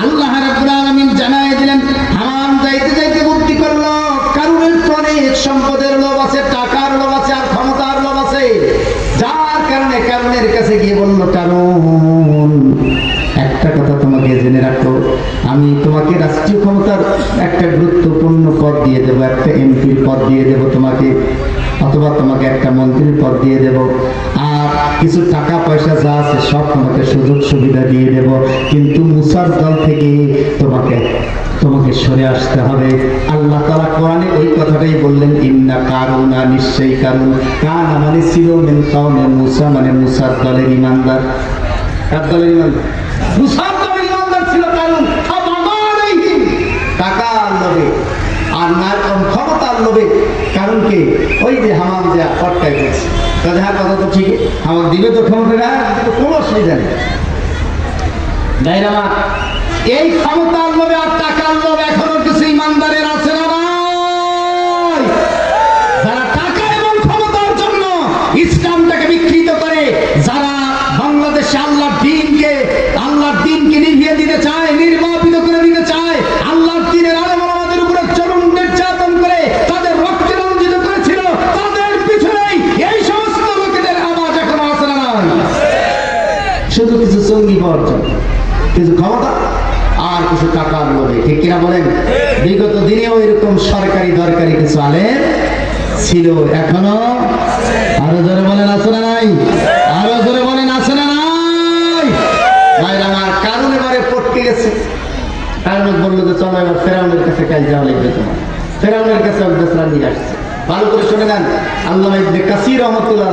আল্লাহ রাব্বুল আলামিন জানায় দিলেন, হামান যাইতে যাইতে বুদ্ধি করলো কারুনের অনেক সম্পদের লোভ আছে, টাকার লোভ আছে, আর ক্ষমতার লোভ আছে, যার কারণে কারুনের কাছে গিয়ে বলল, কারুন একটা কথা তোমাকে জেনে রাখো, আমি তোমাকে রাষ্ট্রীয় ক্ষমতার একটা গুরুত্বপূর্ণ পদ দিয়ে দেবো, একটা এমপির পদ দিয়ে দেবো তোমাকে, অথবা তোমাকে একটা মন্ত্রীর পদ দিয়ে দেব, আর কিছু টাকা পয়সা যা আছে সব তোমাকে সুযোগ সুবিধা দিয়ে দেব, কিন্তু মুসার দল থেকে তোমাকে সরে আসতে হবে। আল্লাহ তাআলা কোরআনে ওই কথাটাই বললেন, ইন্না কারুনা, নিশ্চয়ই কারুন, কানা মানে ছিল, মিন কওমে মুসা মানে মুসার দলের ইমানদার। কার দলের ইমানদার? মুসার দলের ইমানদার ছিল কারুন। টাকার লোভে আর না ক্ষমতার লোভে কারণকে ওই যে হামান যা পটকায় করছে, তাদের হ্যাঁ কথা তো ঠিক, আমার দিবে তো ক্ষমতাটা, কোনো অসুবিধা নেই। এই ক্ষমতার লোভে আর টাকার লোভ এখনো কিছু ইমানদারের আছে না নাই? যারা টাকা এবং ক্ষমতার জন্য ইসলামটাকে বিকৃত করে, যারা বাংলাদেশে আল্লাহর দিনকে নিভিয়ে দিতে চায়, নির্বাপিত করে দিতে চায়, আল্লাহর দিনের আলেম ওলামাদের উপরে চরম নির্যাতন করে তাদের রক্তে রঞ্জিত করেছিল, তাদের পিছনেই এই সমস্ত লোকেদের আওয়াজ এখনো আছে না নাই? শুধু কিছু সঙ্গী পাওয়ার জন্য, কিছু ক্ষমতা আর কিছু টাকার লোভে, ঠিক কিনা বলেন? বিগত দিনেও এরকম সরকারি দরকারি কিছু আলেম ছিল, এখনো। আরো জোরে বলেন আছে না নাই? আরো জোরে বলেন আছে না নাই? ভাইরা আমার, কারণ এবারে পটকে গেছে। কারণ বললো যে চলো এবার ফেরাউনের কাছে কাজ যাওয়া লাগবে তোমার। ফেরাউনের কাছে বেচারা নিয়ে আসছে। ভালো করে শুনে নেন, আল্লামা ইবনে কাসির রাহমাতুল্লাহ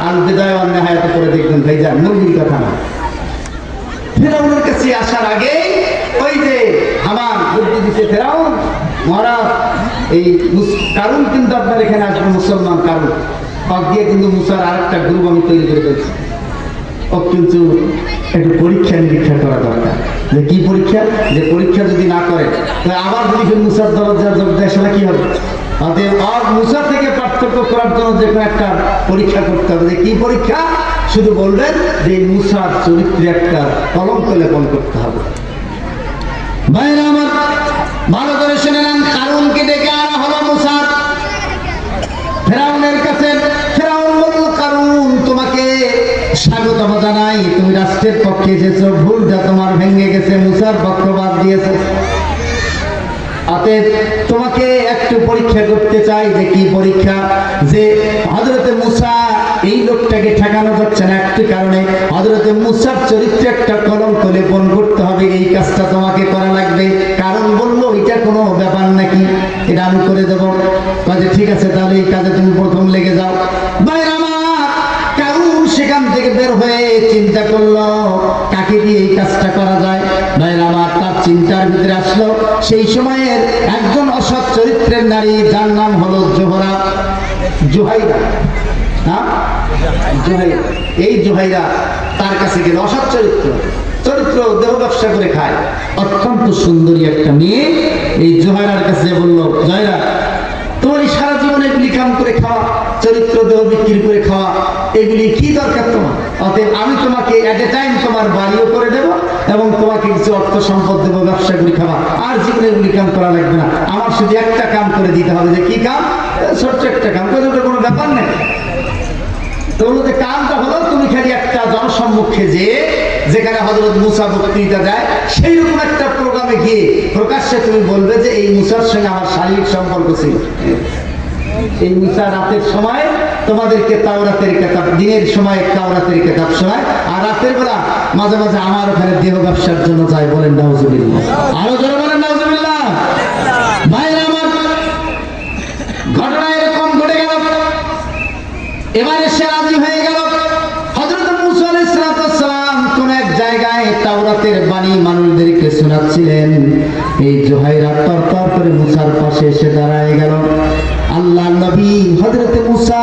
আল বিদায়া ওয়ান নিহায়াত করে দেখবেন ভাইজান, মুরগির কথা না। ফেরাউনের কাছে আসার আগে ওই যে হামান বুদ্ধি দিছে, ফেরাউন মহারাজ এই কারুন কিন্তু আপনার এখানে আসবে, মুসলমান কারুন হক দিয়ে কিন্তু মুসার আর একটা গ্রুপ আমি তৈরি করে ফেলছি, ও কিন্তু একটু পরীক্ষা নিরীক্ষা করা দরকার। যে কি পরীক্ষা? যে পরীক্ষা যদি না করে তাহলে আবার যদি মুসার দরজা যোগ দেয় সেটা কি হবে? অতএব মুসা থেকে পার্থক্য করার জন্য যে কোনো একটা পরীক্ষা করতে হবে। যে কি পরীক্ষা? শুধু বলবেন যে মুসার চরিত্রে একটা কলঙ্ক লেপন করতে হবে। ভাইরা আমার ভালো করে শুনে নেন, কারুনকে ডেকে আনা হলো মুসা ফেরাউনের কাছে। ফেরাউন বলল, কারুন তোমাকে স্বাগতম জানাই, তুমি রাষ্ট্রের পক্ষে এসেছো, ভুলটা তোমার ভেঙে গেছে, মুসার পক্ষপাত দিয়েছে। অতএব তোমাকে একটু পরীক্ষা করতে চাই। যে কি পরীক্ষা? যে হযরতে মুসা এই লোকটাকে ঠেকানো যাচ্ছে না একটি কারণে, হযরতে মুসার চরিত্রে একটা কলঙ্ক লেপন করতে হবে, এই কাজটা তোমাকে করা লাগবে। কারণ বলল, এটা কোনো ব্যাপার নাকি, এটা আমি করে দেবো। কাজে ঠিক আছে, তাহলে এই কাজে তুমি প্রথম লেগে যাও। ভাইরা আমার, কারণ সেখান থেকে বের হয়ে চিন্তা করলো কাকে দিয়ে এই কাজটা করা যায়। ভাইরা আমার, তার চিন্তার ভিতরে আসলো সেই সময়ের একজন অসৎ চরিত্রের নারী, যার নাম হলো জুহাইরা। এই জুহাইরা তার কাছে গেল। অসৎ চরিত্র, দেহ ব্যবসা করে খায়, অত্যন্ত সুন্দরী একটা মেয়ে। এই জুহাইরার কাছে বলল, জয়রা, তোমার সারা জীবন এগুলি কাম করে খাওয়া, চরিত্র দেহ বিক্রি করে খাওয়া, এগুলি কি দরকার তোমার? অতএব আমি তোমাকে এট এ টাইম তোমার বাড়িও করে দেবো এবং তোমাকে কিছু অর্থ সম্পদ দেবো, ব্যবসা করে খাওয়া। আর জীবনে এগুলি কাম করা লাগবে না, আমার শুধু একটা কাম করে দিতে হবে। যে কি কাম? ছোট্ট একটা কাম, কোনো ব্যাপার নেই। তো বলতে কামটা হলো, তুমি খালি একটা জনসম্মুখে যেখানে হযরত মুসা বক্তৃতা দেয়, সেই রকম একটা প্রোগ্রামে গিয়ে প্রকাশ্যে তুমি বলবে যে এই মুসার সঙ্গে আমার শারীরিক সম্পর্ক ছিল। এই মুসা রাতের সময় তোমাদেরকে তাওরাতের কিতাব, দিনের সময় তাওরাতের কিতাব শোনায়, আর রাতের বেলা মাঝে মাঝে আমার ওখানে দেহ ব্যবসার জন্য যায়। বলেন নাউজুবিল্লাহ, আরো জোরে বলেন নাউজুবিল্লাহ। ভাইরা আমার, ঘটনা এরকম ঘটে গেল। এবারে সে রাজি হয়ে গেল। হযরত মুসা আলাইহিস সালাম কোন এক জায়গায় তাওরাতের বাণী মানুষদেরকে শোনাচ্ছিলেন। এই জুহাইরা তরতর করে মুসার পাশে এসে দাঁড়ায় গেল। আল্লাহর নবী হযরতে মুসা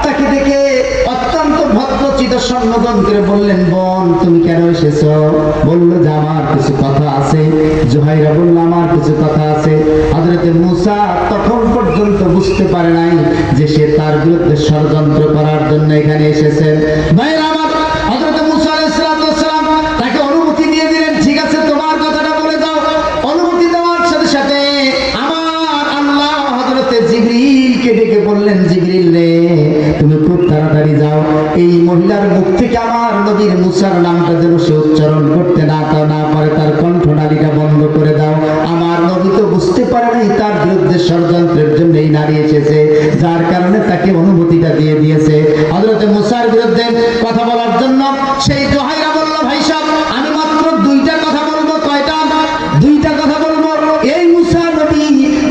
তাকে দেখে অত্যন্ত ভদ্রচিত সম্বোধন করে বললেন, বোন তুমি কেন এসেছো? বলল যে আমার কিছু কথা আছে। জুহাইরা বলল, আমার কিছু কথা আছে। হযরতে মুসা তখন পর্যন্ত বুঝতে পারে নাই যে সে তার বিরুদ্ধে ষড়যন্ত্র করার জন্য এখানে এসেছেন। ভাইরা আমার, হযরতে মুসা আলাইহিস সালাম তাকে অনুমতি দিয়ে দিলেন, ঠিক আছে তোমার কথাটা বলে দাও। অনুমতি দেওয়ার সাথে সাথে আমার আল্লাহ হযরতে জিবরিলকে ডেকে বললেন, জিবরিল রে, তুমি খুব তাড়াতাড়ি যাও, এই মহিলার মুখ থেকে আমার নবীর মুসার নামটা যেন সে উচ্চারণ করতে না পারে, তার কণ্ঠনালীটা বন্ধ করে দাও। আমার নবী তো বুঝতে পারে নাই তার বিরুদ্ধে ষড়যন্ত্রের জন্য এই নারী এসেছে, যার কারণে তাকে অনুমতিটা দিয়ে দিয়েছে হযরতে মুসার বিরুদ্ধে কথা বলার জন্য। সেই জুহাইরা বলল, ভাই সাহেব, আমি মাত্র দুইটা কথা বলবো। কয়টা? দুইটা কথা বলবো। এই মুসা নবী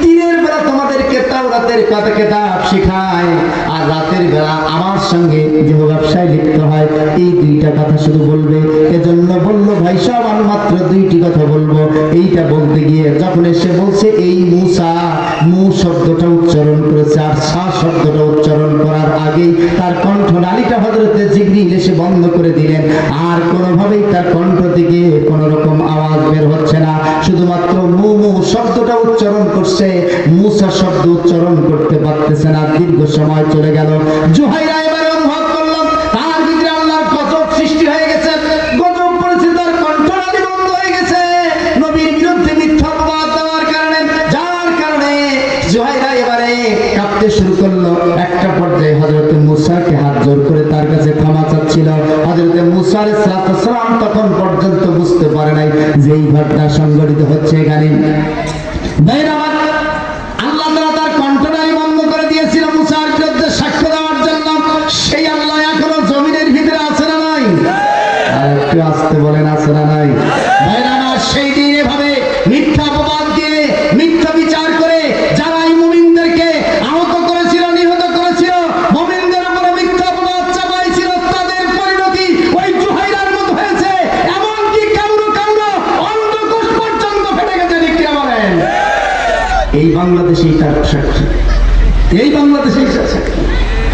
দিনের বেলা তোমাদেরকে তাওরাতের কিতাব শেখায়, আর রাতের বেলা আমার সঙ্গে যে ব্যবসায় লিপ্ত হয়, এই দুইটা কথা শুধু বলবে। এজন্য বলল, ভাই সাহেব, আমি মাত্র দুইটি কথা বলবো। এইটা বলতে গিয়ে যখন এসে বলছে এই মুসা, মু শব্দটা উচ্চারণ করেছে, আর সা শব্দটা উচ্চারণ করার আগেই তার কণ্ঠনালীটা হযরতে জিবরিল এসে বন্ধ করে দিলেন। আর কোনোভাবেই তার কণ্ঠ থেকে কোন রকম আওয়াজ বের হচ্ছে না, শুধুমাত্র মু শব্দটা উচ্চারণ করছে, মুসা শব্দ উচ্চারণ করতে পারতেছে না। দীর্ঘ সময় চলে গেল। জুহাইরা এবারে অনুভব করলাম তার ভিতরে আল্লাহর গজব সৃষ্টি হয়ে গেছে, গজব পড়েছে, তার কণ্ঠনালী বন্ধ হয়ে গেছে নবীর বিরুদ্ধে মিথ্যা অপবাদ দেওয়ার কারণে, যার কারণে জুহাইরা এবারে কাঁপতে শুরু করলো। একটা পর্যায়ে হযরত মুসাকে হাত জোর করে তার কাছে ক্ষমা চাচ্ছিল। হযরত মুসা আলাইহিস সালাম তখন পর্যন্ত বুঝতে পারে নাই যে এই ঘটনা সংঘটিত হচ্ছে এখানে। ভাইরা আমার, আল্লাহ তাআলা তার কণ্ঠনালী বন্ধ করে দিয়েছিল মুসার বিরুদ্ধে সাক্ষ্য দেওয়ার জন্য। সেই আল্লাহ এখনো জমিনের ভিতরে আছে না নাই? আর একটু আসতে বলেন, আছে না নাই? ভাইরা আমার, সেই দিন এভাবে মিথ্যা অপবাদ দিয়ে, মিথ্যা বিচার করে যারা এই মুমিনদেরকে আহত করেছিল, নিহত করেছিল, মুমিনদের উপরে মিথ্যা অপবাদ চাপাইছিল, তাদের পরিণতি ওই জুহাইরার মতো হয়েছে। এমনকি কাউরো অন্ধকোষ পর্যন্ত ফেটে গেছে। ঠিক কি বলেন? এই বাংলাদেশেই তার সাক্ষী, এই বাংলাদেশেই সাক্ষী।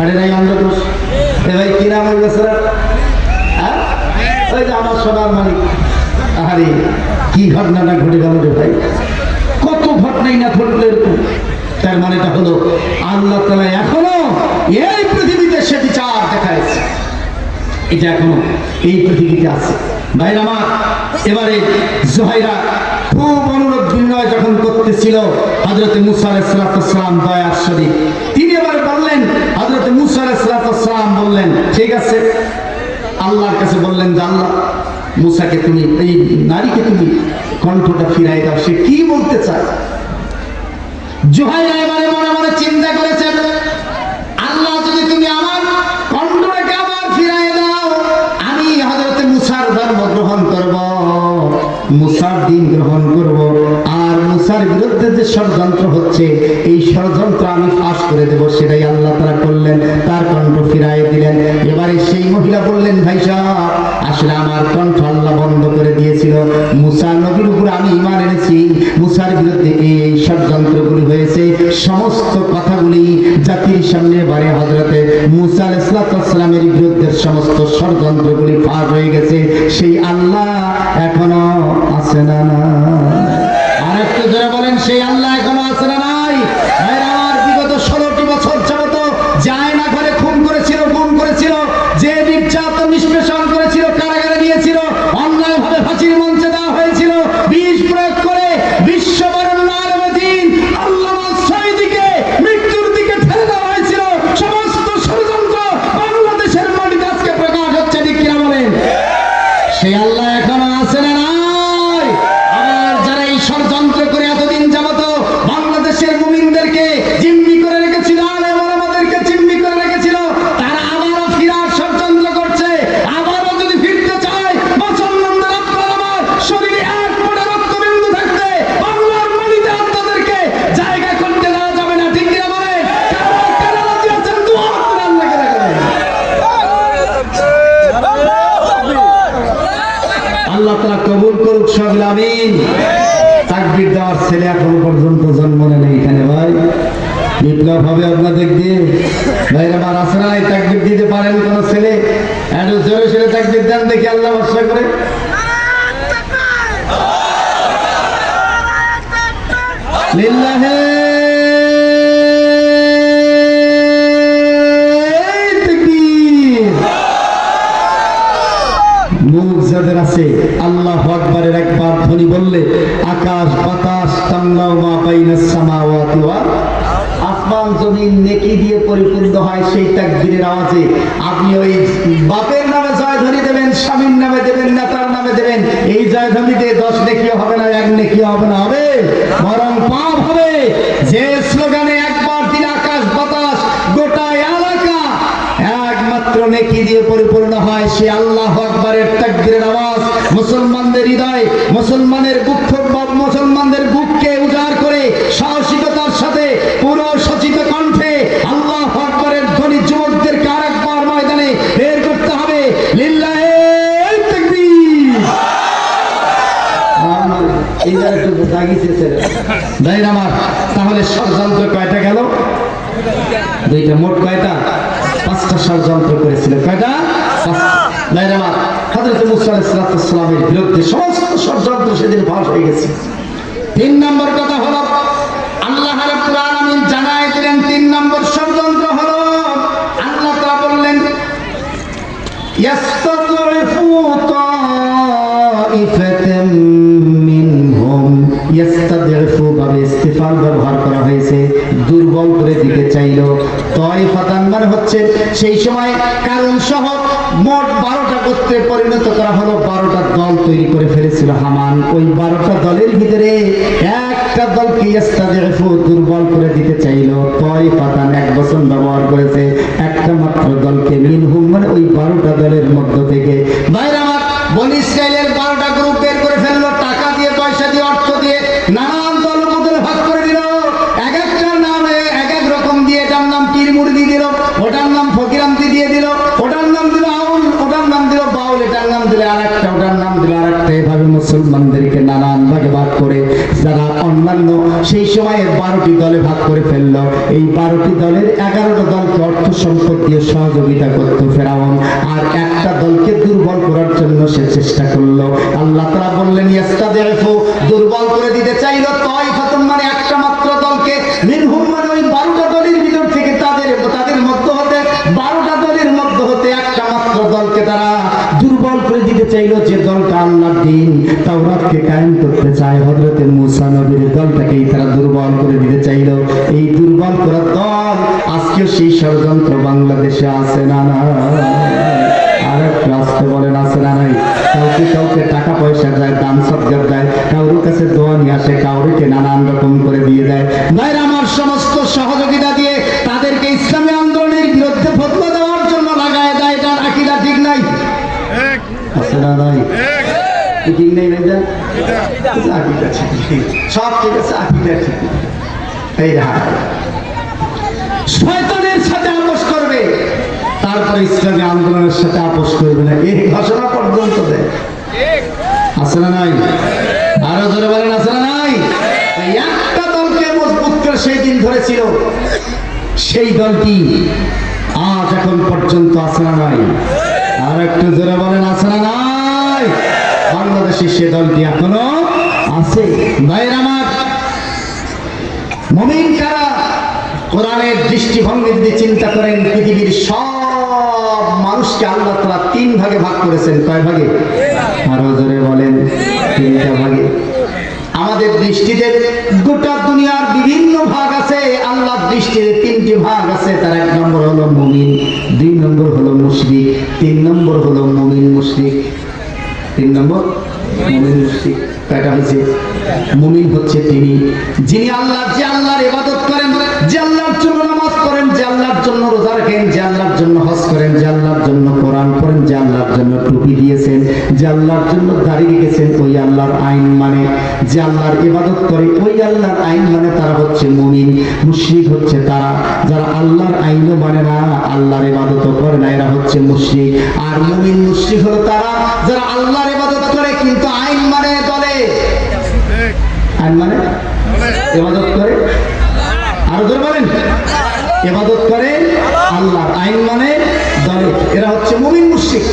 আরে নাই অন্ধকোষ, এ ভাই কি নাম হয়ে গেছে? ওই যে আমার সোনার মালিক। আরে কি ঘটনাটা ঘটে গেল রে ভাই, কত ঘটনাই না ঘটলো এরকম। তার মানেটা হলো আল্লাহ তাআলা এখনো এই পৃথিবীতে সে বিচার দেখাইছে, এটা এখনো এই পৃথিবীতে আছে। ভাইরা আমার, এবারে জুহাইরা খুব অনুরোধ বিনয় যখন করতেছিল হযরত মূসা আলাইহিস সালাম দয়ার শরীফ, তিনি এবার বললেন, হযরত মূসা আলাইহিস সালাম বললেন ঠিক আছে, আল্লাহর কাছে বললেন যে আল্লাহ, মূসাকে তুমি, এই নারীকে তুমি কণ্ঠটা ফিরাই দাও, সে কি বলতে চায়। জুহাইরা এবারে মনে মনে চিন্তা করেছেন, আল্লাহ যদি তুমি আমার কণ্ঠটাকে আবার ফিরাই দাও, আমি হযরত মূসার ধর্ম গ্রহণ করব, মূসার দিন গ্রহণ করব, আর মূসার বিরুদ্ধে যে ষড়যন্ত্র হচ্ছে এই ষড়যন্ত্র আমি ফাঁস করে দেব। সেটাই আল্লাহ তাআলা করলেন, তার কণ্ঠ ফিরাই দিলেন। এবারে সেই মহিলা বললেন, ভাই সাহেব, আসলে আমার কণ্ঠ আল্লাহ বন্ধ করে দিয়েছিল, মূসা নবীর উপর আমি ঈমান এনেছি, মূসার বিরুদ্ধে এই ষড়যন্ত্রগুলি হয়েছে, সমস্ত কথাগুলি জাতির সামনে বারে হযরতে মূসা আলাইহিস সালামের বিরুদ্ধে সমস্ত ষড়যন্ত্রগুলি ফাঁস হয়ে গেছে। সেই আল্লাহ এখনো আছে না? আর একটু জোরে বলেন, সেই আল্লাহ এখনো আছে না নাই? আমার বিগত 16টি বছর যাবত যায় না ঘরে খুন করেছিল, গুম করেছিল, যে নির্যাতন নিষ্পেষণ করেছিল, কারাগারে দিয়েছিল, অন্যায়ভাবে ফাঁসির মঞ্চে দেওয়া হয়েছিল, বিষ প্রয়োগ করে বিশ্ববরেণ্য আলেমদ্বীন আল্লামা সাঈদীকে মৃত্যুর দিকে ঠেলে দেওয়া হয়েছিল। সমস্ত ষড়যন্ত্র বাংলাদেশের মাটিতে আজকে প্রকাশ হচ্ছে, ঠিক কিনা বলেন? সেই আল্লাহ এখনো আছে না নাই? আবার যারা এই ষড়যন্ত্র করে এতদিন যাবত বাংলাদেশের মুমিনদেরকে জিম্মি করে রেখেছিল, আলেম ওলামাদেরকে জিম্মি করে রেখেছিল, তারা আবারও ফিরার ষড়যন্ত্র করছে। আবারও যদি ফিরতে চায়, মুসলমানদের আপনার আমার শরীরে এক ফোঁটা রক্তবিন্দু থাকতে বাংলার মাটিতে আপনাদেরকে জায়গা করতে দেওয়া যাবে না, ঠিক কিনা বলেন? কারা রাজি আছেন? দুয়া করে আল্লাহকে দেখাবেন। আল্লাহ তাআলা কবুল করুক, সকলে আমিন। তাকবীর দেওয়ার ছেলে এখনো পর্যন্ত জন্ম নেই এখানে, ভাই বিপ্লব হবে আপনাদের দিয়ে। ভাইরা আমার আছে না, তাকবীর দিতে পারেন কোন ছেলে? একটু জোরে জোরে তাকবীর দেন দেখি, আল্লাহ ভরসা করে। লিল্লাহি তাকবীর। মুখ যাদের আছে আল্লাহু আকবারের একবার ধ্বনি বললে আকাশ বাতাস তামলাউ মা বাইনাস সামাওয়াতি ওয়াল, আসমান জমিন নেকি দিয়ে পরিপূর্ণ হয় সেই তাকবীরের আওয়াজে। আপনি ওই বাপের নামে জয়ধ্বনি দেবেন, স্বামীর নামে দেবেন, নেতার নামে দেবেন, এই জয়ধ্বনিতে 10 নেকিও হবে না, 1 নেকিও হবে না, হবে বরং পাপ হবে। যে স্লোগানে একবার দিলে আকাশ বাতাস গোটা এলাকা একমাত্র নেকি দিয়ে পরিপূর্ণ হয়, সে আল্লাহু আকবারের তাকবীরের আওয়াজ মুসলমানদের হৃদয়, মুসলমানের মুসলমানদের বুককে উজাড় করে সাহসিকতার সাথে পুরো সচিত কণ্ঠে আল্লাহু আকবারের ধ্বনি যুবকদেরকে আরেকবার ময়দানে বের করতে হবে। লিল্লাহি তাকবীর। এইবার একটু দাগিয়েছে ভাইরা আমার। তাহলে ষড়যন্ত্র কয়টা গেল? 2টা। মোট কয়টা? 5টা ষড়যন্ত্র করেছিল। কয়টা? 5টা। ভাইরা আমার, হযরত মূসা আলাইহিস সালামের বিরুদ্ধে সমস্ত ষড়যন্ত্র সেদিন ফাঁস হয়ে গেছে। 3 নম্বর কথা হলো, আল্লাহ রাব্বুল আলামিন জানায় দিলেন 3 নম্বর ষড়যন্ত্র হলো, আল্লাহ তাআলা বললেন ইয়াস্তাযরিফু তাইফাতাম মিনহুম। ইয়াস্তাযরিফু ভাবে ইস্তিফাল ব্যবহার করা হয়েছে, দুর্বল করে দিতে চাইল। তাইফাতান মানে হচ্ছে সেই সময় কারণ সহ মোট 12টা গোত্রে পরিণত করা হলো। 12টা দল তৈরি করে ফেলেছিল হামান। ওই 12টা দলের ভিতরে একটা দলকে ইস্তাযরিফু দুর্বল করে দিতে চাইল। তাইফাতান 1 বছর ব্যবহার করেছে, একটা মাত্র দলকে, মিনহুম মানে ওই 12টা দলের মধ্য থেকে। ভাইরা আমার, বনী ইসরাইলের 12টা গ্রুপ বের করে ফেললো, টাকা দিয়ে, পয়সা দিয়ে, অর্থ দিয়ে নানান দল বদলে ভাগ করে দিল। এক একটার নামে এক এক রকম দিয়ে, এটার নাম পীর মুরিদি দিল, ওটার নাম ফকিরামতি দিয়ে দিল, ওটার নাম দিল আউল, ওটার নাম দিল বাউল, এটার নাম দিল আরেকটা, ওটার নাম দিল আরেকটা। এভাবে মুসলমানদেরকে নানান ভাগে ভাগ করে যারা অন্যান্য সেই সময়ের 12টি দলে ভাগ করে ফেললো। এই 12টি দলের 11টা দলকে অর্থ সম্পদ দিয়ে সহযোগিতা করত ফেরাউন, আর একটা দলকে দুর্বল করার জন্য সে চেষ্টা করলো। আল্লাহ তাআলা বললেন ইয়াস্তাযরিফু দুর্বল করে দিতে চাইলো। তাইফাতুন মানে একটা মাত্র দলকে, মিনহুম মানে ওই 12টা দলের ভিতর থেকে তাদের মধ্য হতে 12টা দলের মধ্য হতে একটা মাত্র দলকে তারা দুর্বল করে দিতে দিতে চাইলো, যে দলটা আল্লাহর দ্বীন তাওরাতকে কায়েম করতে চায়, হযরতে মুসা নবীর দলটাকেই তারা দুর্বল করে দিতে চাইলো। এই দুর্বল করা দল আজকেও সেই ষড়যন্ত্র বাংলাদেশে আছে না? না আর রাষ্ট্র বলেন আছে না নাই? কাউকে কাউকে টাকা পয়সা দেয়, দান সদকার দেয়, কারোর কাছে দোয়া নিয়ে আসে, কাউকে নানান রকম করে দিয়ে দেয়। ভাইরা আমার, সমস্ত সহযোগিতা দিয়ে তাদেরকে ইসলামী আন্দোলনের বিরুদ্ধে ফতোয়া দেওয়ার জন্য লাগায় দেয়। এটার আকীদা ঠিক নাই, আছে না নাই? ঠিক নেই ভাইজান, আকীদা ঠিক, সব ঠিক আছে, আকীদা ঠিক। এই শয়তানের সাথে আপোষ করবে, তারপরে ইসলামী আন্দোলনের সাথে আপোষ করবে না, এই ঘোষণা পর্যন্ত দেয়। আছে না নাই? আরো ধরে বলেন আছে না নাই? একটা দলকে মজবুত করে সেই দিন ধরেছিল, সেই দলটি আজ এখন পর্যন্ত আছে না নাই? আর একটু জোরে বলেন আছে না নাই? বাংলাদেশে সে দলটি এখনো আছে। ভাইরা আমার, মুমিন কারা? কোরআনের দৃষ্টিভঙ্গি যদি চিন্তা করেন, পৃথিবীর সব মানুষকে আল্লাহ তাআলা 3 ভাগে ভাগ করেছেন। কয় ভাগে? আরো জোরে বলেন। 3টা ভাগে। আমাদের দৃষ্টিতে গোটা দুনিয়ার বিভিন্ন ভাগ আছে, আল্লাহর দৃষ্টিতে 3টি ভাগ আছে। তার 1 নম্বর হলো মুমিন, 2 নম্বর হলো মুশরিক, 3 নম্বর হলো মুমিন মুশরিক। 3 নম্বর মুমিন মুশরিক। কয়টা হয়েছে? মুমিন হচ্ছে তিনি যিনি আল্লাহর ইবাদত করেন, যে আল্লাহর জন্য নামাজ পড়েন, যে আল্লাহর জন্য রোজা রাখেন, যে আল্লাহর জন্য হজ করেন, যে আল্লাহর জন্য কোরআন পড়েন, যে আল্লাহর জন্য টুপি দিয়েছেন, যে আল্লাহর জন্য দাড়ি রেখেছেন, ওই আল্লাহর আইন মানে, যে আল্লাহর ইবাদত করে ওই আল্লাহর আইন মানে, তারা হচ্ছে মুমিন। মুশরিক হচ্ছে তারা যারা আল্লাহর আইনও মানে না, আল্লাহর ইবাদতও করে না, এরা হচ্ছে মুশরিক। আর মুমিন মুশরিক হলো তারা যারা আল্লাহর ইবাদত করে কিন্তু আইন মানে দলে, আইন মানে ইবাদত করে, আরো ধরে বলেন, ইবাদত করে আল্লাহর, আইন মানে দলে, এরা হচ্ছে মুমিন মুশরিক।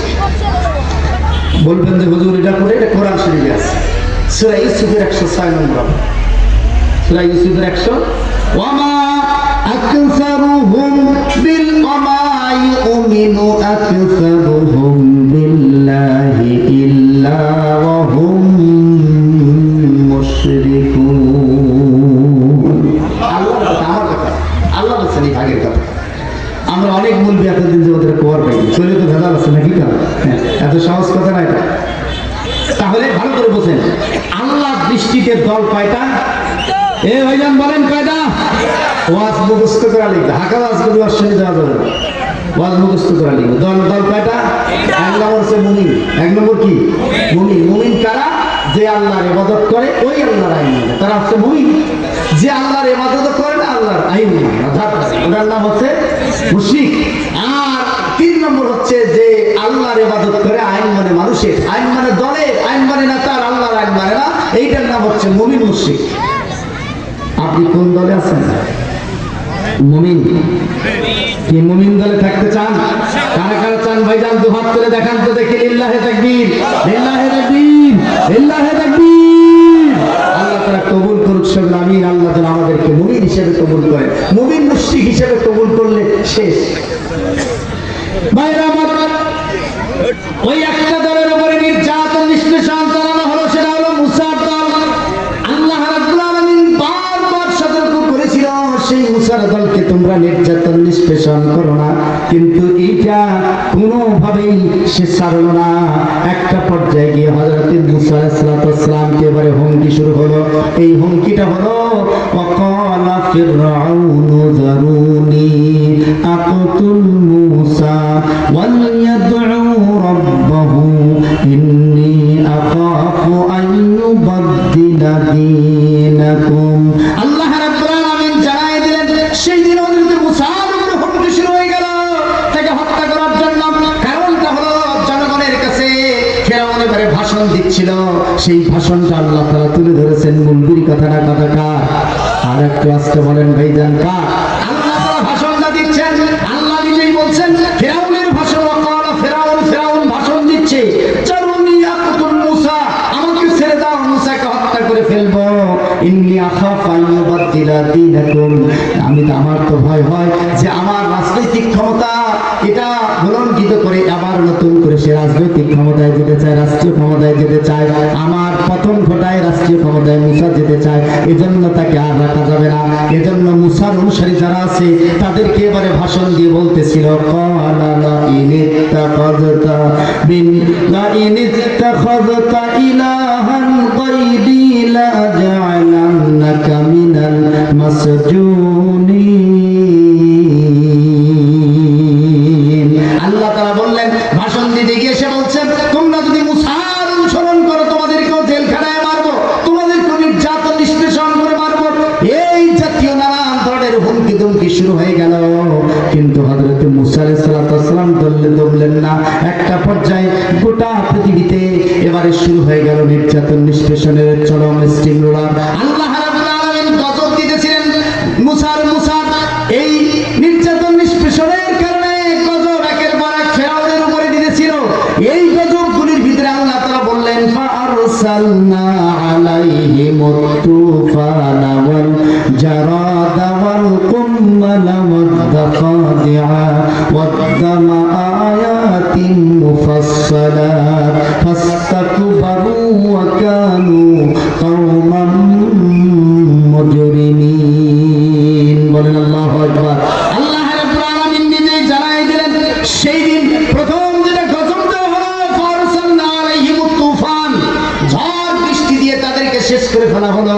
বলবেন যে হুজুর এটা করে, এটা কোরআন শরীফে আছে, সূরা ইউসুফের 106 নম্বর, সূরা ইউসুফের 100, ওয়ামা আকসারুহুম বিল ওয়ামা ইউমিনু আকসারুহুম বিল্লাহি ইল্লা ওয়া হুম মুশরিকুন। আল্লাহ বলছেন এই ভাগের কথা। আমরা অনেক মুলবি এতদিন যে ওদের খবর পাই, শরীরে তো ভেজাল আছে নাকি? এত সহজ কথা না এটা। তাহলে ভালো করে বোঝেন, আল্লাহর দৃষ্টিতে দল কয়টা? এ ভাইজান বলেন কয়টা? ওয়াজ মুখস্থ করা লিখবে, হাঁকা ওয়াজ করে অশ্বনী দেওয়া যাবে না, ওয়াজ মুখস্থ করা লিখবে। দল কয়টা? 1 নম্বর হচ্ছে মুমিন। 1 নম্বর কি? মুমিন। মুমিন কারা? যে আল্লাহর ইবাদত করে ওই আল্লাহর আইন মানে, তারা হচ্ছে মুমিন। যে আল্লাহর ইবাদত করে না, আল্লাহর আইন মানে, ওটার নাম হচ্ছে মুশরিক। আর 3 নম্বর হচ্ছে যে আল্লাহর ইবাদত করে, আইন মানে মানুষের, আইন মানে দলের, আইন মানে না তার, আল্লাহর আইন মানে না, এইটার নাম হচ্ছে মুমিন মুশরিক। আপনি কোন দলে আছেন? মুমিন। কি মুমিন দলে থাকতে চান? কারা কারা চান ভাইজান দুহাত করে দেখান তো দেখি। লিল্লাহে তাকবীর, লিল্লাহে তাকবীর, লিল্লাহে তাকবীর। আল্লাহ তাআলা কবুল করুক সবাই, আমিন। আল্লাহ যেন আমাদেরকে মুমিন হিসেবে কবুল করে, মুমিন মুশরিক হিসেবে কবুল করলে শেষ। ভাইরা আমার, ওই একটা দলের উপরে নির্যাতন নিষ্পেষণ চালানো হলো, সেটা হলো মুসার দল। আল্লাহ রাব্বুল আলামিন বারবার সতর্ক করেছিল, সেই মুসার দলকে তোমরা নির্যাতন নিষ্পেষণ করো না, কিন্তু এইটা কোনোভাবেই সে ছাড়ল না। একটা পর্যায়ে গিয়ে হযরত মুসা আলাইহিস সালামকে এবারে হুমকি শুরু হলো। এই হুমকিটা হলো, ওয়াকালা ফিরআউনু যারুনি আকতুল মুসা ওয়ালইয়াদউ রাব্বাহু ইন্নী আখাফু আন ইউবাদদিলা দীনাকুম। আল্লাহ রাব্বুল আলামিন জানাই দিলেন, সেই দিন হযরত মুসার উপরে হুমকি শুরু হয়ে গেল তাকে হত্যা করার জন্য। কারণটা হলো, জনগণের কাছে ফিরআউন এবারে ভাষণ দিচ্ছিল, সেই ভাষণটা আল্লাহ তাআলা তুলে ধরেছেন। মুলবির কথা না, কথা কার? আর একটু আস্তে বলেন ভাইজান, কার? আল্লাহ তাআলা ভাষণটা দিচ্ছেন, আল্লাহ নিজেই বলছেন ফিরআউনের ভাষণ। ওয়াকালা ফিরআউন, ফিরআউন ভাষণ দিচ্ছে, চারুনি আকুতুল মুসা, আমাকে ছেড়ে দাও, মুসাকে হত্যা করে ফেলবো। ইন্নী আখাফু আন ইউবাদদিলা দীনাকুম, আমার তো ভয় হয় যে আমার রাজনৈতিক ক্ষমতা এটা ভুলঙ্কিত করে আবার নতুন করে সে রাজনৈতিক ক্ষমতায় যেতে চায়, রাষ্ট্রীয় ক্ষমতায় যেতে চায়। আমার পতন ঘটায় রাষ্ট্রীয় ক্ষমতায় মুসা যেতে চায়, এজন্য তাকে আর রাখা যাবে না। এজন্য মুসার অনুসারী যারা আছে তাদেরকে এবারে ভাষণ দিয়ে বলতেছিল, ক্বালা লাইন ইত্তাখাযতা ইলাহান গায়রি লাজা'লান্নাকা মিনাল মাসজুনিন। আল্লাহ তাআলা বললেন, ভাষণ দিতে গিয়ে সে বলছেন, তোমরা যদি মুসার অনুসরণ করো তোমাদেরকেও জেলখানায় মারবো, তোমাদেরকে নির্যাতন নিষ্পেষণ করে মারবো। এই জাতীয় নানান ধরনের হুমকি ধমকি শুরু হয়ে গেল। কিন্তু হযরত মুসা আলাইহিস সালাম দমলেন না। একটা পর্যায়ে গোটা পৃথিবীতে এবারে শুরু হয়ে গেল নির্যাতন নিষ্পেষণের চরম স্টিম রোলার। আল্লাহ রাব্বুল আলামিন গজব দিতেছিলেন মুসার এই নির্যাতন নিষ্পেষণের কারণে গজব একের পর এক ফেরাউনের উপরে দিতেছিল। এই গজবগুলির ভিতরে আল্লাহ তাআলা বললেন, ফাআরসালনা আলাইহিমুত তুফানা ওয়াল জারাদা ওয়াল কুম্মালা ওয়াদ দাফাদিআ ওয়াদ দামা আয়াতিন মুফাসসালাত ফাস্তাকবারু ওয়া কানু কওমান মুজরিমিন। বলেন আল্লাহু আকবার। আল্লাহ রাব্বুল আলামিন নিজে জানাই দিলেন, সেই দিন প্রথম যেটা গজব দেওয়া হলো, ফারসালনা আলাইহিমুত তুফান, ঝড় বৃষ্টি দিয়ে তাদেরকে শেষ করে ফেলা হলো।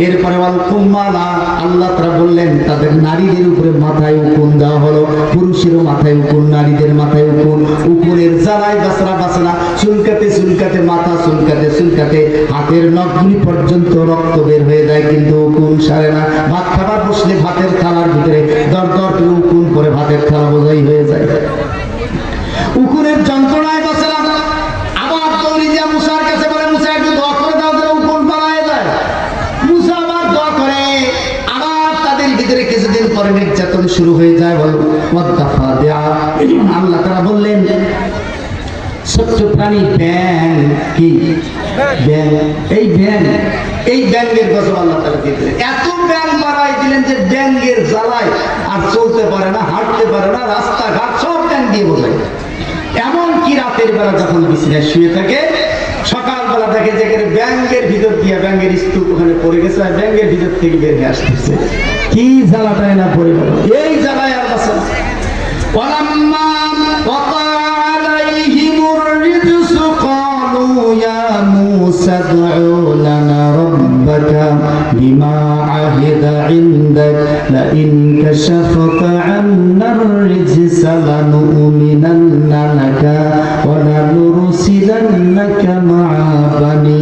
এরপরে ওয়াল কুম্মালা, আল্লাহ তাআলা বললেন তাদের নারীদের উপরে মাথায় উকুন দেওয়া হলো। পুরুষেরও মাথায় উকুন, নারীদের মাথায় উকুন। উকুনের জ্বালায় বাসনা চুলকাতে চুলকাতে, মাথা চুলকাতে চুলকাতে হাতের নখগুলি পর্যন্ত রক্ত বের হয়ে যায়, কিন্তু উকুন সারে না। ভাত খাবার বসলে ভাতের থালার ভিতরে দর দর করে উকুন পরে ভাতের থালা বোঝাই হয়ে যায়। উকুনের যন্ত্রণায় বাঁচে না। আবার দৌড়ি দিয়া মুসার কাছে বলে, মুসা একটু দোয়া করে দাও যেন উকুন পালায় যায়। মুসা আবার দোয়া করে, আবার তাদের ভিতরে কিছুদিন পরে নির্যাতন শুরু হয়ে যায়। বলো আল্লাহ তাআলা বললেন, ছোট্ট প্রাণী ব্যাং, কি ব্যাং, এই ব্যাঙের গজব আল্লাহ তাআলা দিলেন। এত ব্যাং বাড়াই দিলেন যে ব্যাঙের জ্বালায় আর চলতে পারে না, হাঁটতে পারে না, রাস্তাঘাট সব ব্যাং দিয়ে বোঝায়। এমনকি রাতের বেলা যখন বিছানায় শুয়ে থাকে, সকালবেলা দেখে যে ব্যাঙের ভিতর দিয়ে ব্যাঙের স্তূপ ওখানে পড়ে গেছে, আর ব্যাঙের ভিতর থেকে বের হয়ে আসতেছে। কি জ্বালাটাই না পড়ে গেল, এই জ্বালায় আর বাঁচে না। ওয়ালাম্মা ওয়াকা আলাইহিমুর রিজসু ক্বালু ইয়া মূসা আদ'উ লানা রাব্বাকা বিমা আহিদা ইনদাক লাইন কাশাফতা আন্নার রিজসা লানু'মিনান্না লাকা ওয়া লানুরসিলান্নাকা মা'a বানি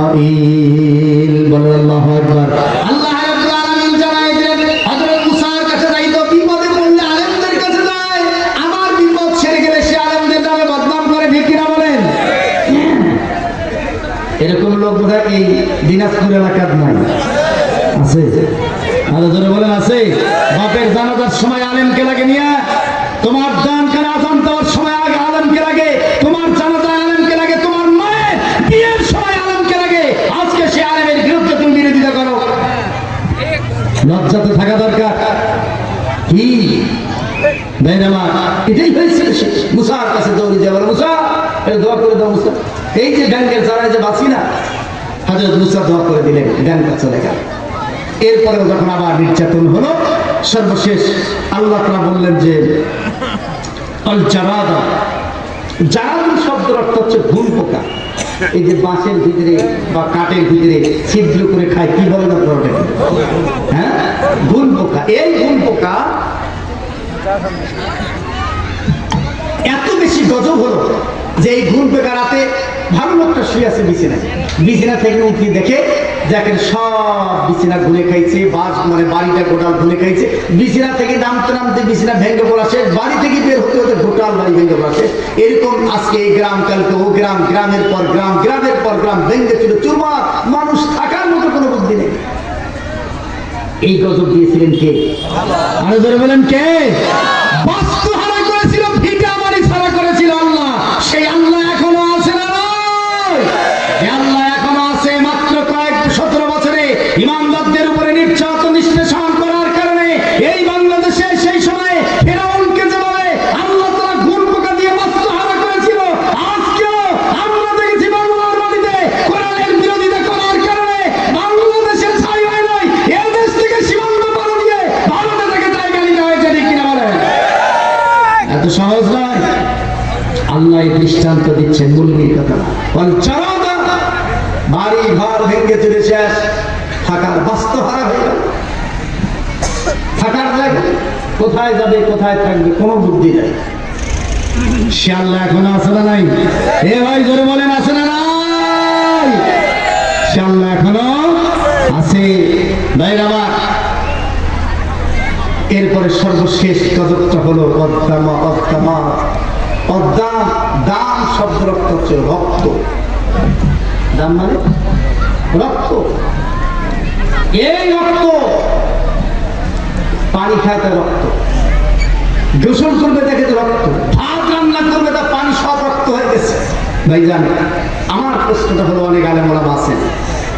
ইসরাঈল। বলেন আল্লাহু আকবার। আল্লাহ রাব্বুল আলামিন জানাই দিলেন, হযরত মুসার কাছে যাইতো, বিপদে পড়লে আলেমদের কাছে যায়। আমার বিপদ সেরে গেলে সে আলেমদের নামে বদনাম করে, ঠিক কিনা বলেন? এরকম লোক বোধহয় এই দিনাজপুর এলাকার নাই, আছে? আরো জোরে বলেন, আছে? বাপের জানাজার সময় আলেমকে লাগে নিয়ে, তোমার দান কানে আযান দেওয়ার সময় আগে আলেমকে লাগে, তোমার জানাজায় আলেমকে লাগে, তোমার মায়ের বিয়ের সময় আলেমকে লাগে। আজকে সে আলেমের বিরুদ্ধে তুমি বিরোধিতা করো, লজ্জা তো থাকা দরকার। কি এটাই হয়েছিল। মুসার কাছে দৌড়ে যাবে, মুসা দোয়া করে দাও। মুসা এই যে ব্যাংকের জ্বালায় যে বাঁচি না, হযরত মুসা দোয়া করে দিলেন, ব্যাংকটা চলে গেল। এরপরেও যখন আবার নির্যাতন হলো, সর্বশেষ আল্লাহ তাআলা বললেন যে আল জারাদা, জারাদ শব্দের অর্থ হচ্ছে ঘুন পোকা। এই যে বাঁশের ভিতরে বা কাঠের ভিতরে ছিদ্র করে খায়, কি বলে না ওটাকে? হ্যাঁ, ঘুন পোকা। এই ঘুন পোকা এত বেশি গজব হলো যে এই ঘুন পোকা রাতে ভালো লোকটা শুয়ে আছে বিছানায়, বিছানা থেকে উঠে দেখে দেখেন সব বিছানা ঘুরে খাইছে, মানে বাড়িটা গোটাল ঘুরে খাইছে। বিছানা থেকে নামতে নামতে বিছানা ভেঙে পড়াছে, বাড়ি থেকে বের হতে হতে গোটাল বাড়ি ভেঙে পড়াছে। এরকম আজকে এই গ্রাম, কালকে ও গ্রাম, গ্রামের পর গ্রাম, গ্রামের পর গ্রাম ভেঙে ছিল চুরমার, মানুষ থাকার মতো কোনো বুদ্ধি নেই। এই গজব দিয়েছিলেন কে? আরো জোরে বলেন কে? বাস্তু হারা করেছিল, ভিটা বাড়ি ছাড়া করেছিল আল্লাহ। সেই আল্লাহ এখনো আছে না? আল্লাহ এখনো আছে। মাত্র কয়েক 17 বছরে ইমানদারদের উপরে নির্যাতন নিষ্পেষণ করার কারণে এই বাংলাদেশে সেই সময় ফেরাউনকে দৃষ্টান্ত দিচ্ছেন, মুলগির কথা। বাড়ি ঘর ভেঙে চলে শেষ, থাকার বাস্তবহারা হয়ে গেল। থাকার জায়গা কোথায় যাবে, কোথায় থাকবে, কোনো বুদ্ধি নেই। সে আল্লাহ এখনো আছে না নাই? এ ভাই জোরে বলেন, আছে না নাই? সে আল্লাহ এখনো আছে। ভাইরা আমার, এরপরে সর্বশেষ গজবটা হলো অদ্দামা। অদ্দামা, অদ্দাম, দাম শব্দ রক্ত হচ্ছে রক্ত। দাম মানে রক্ত। এই রক্ত পানি খায় তা রক্ত, গোসল করবে দেখে তো রক্ত, ভাত রান্না করবে তা পানি সব রক্ত হয়ে গেছে। ভাইজান, আমার প্রশ্নটা হলো, অনেক আলেম ওলামা আছেন,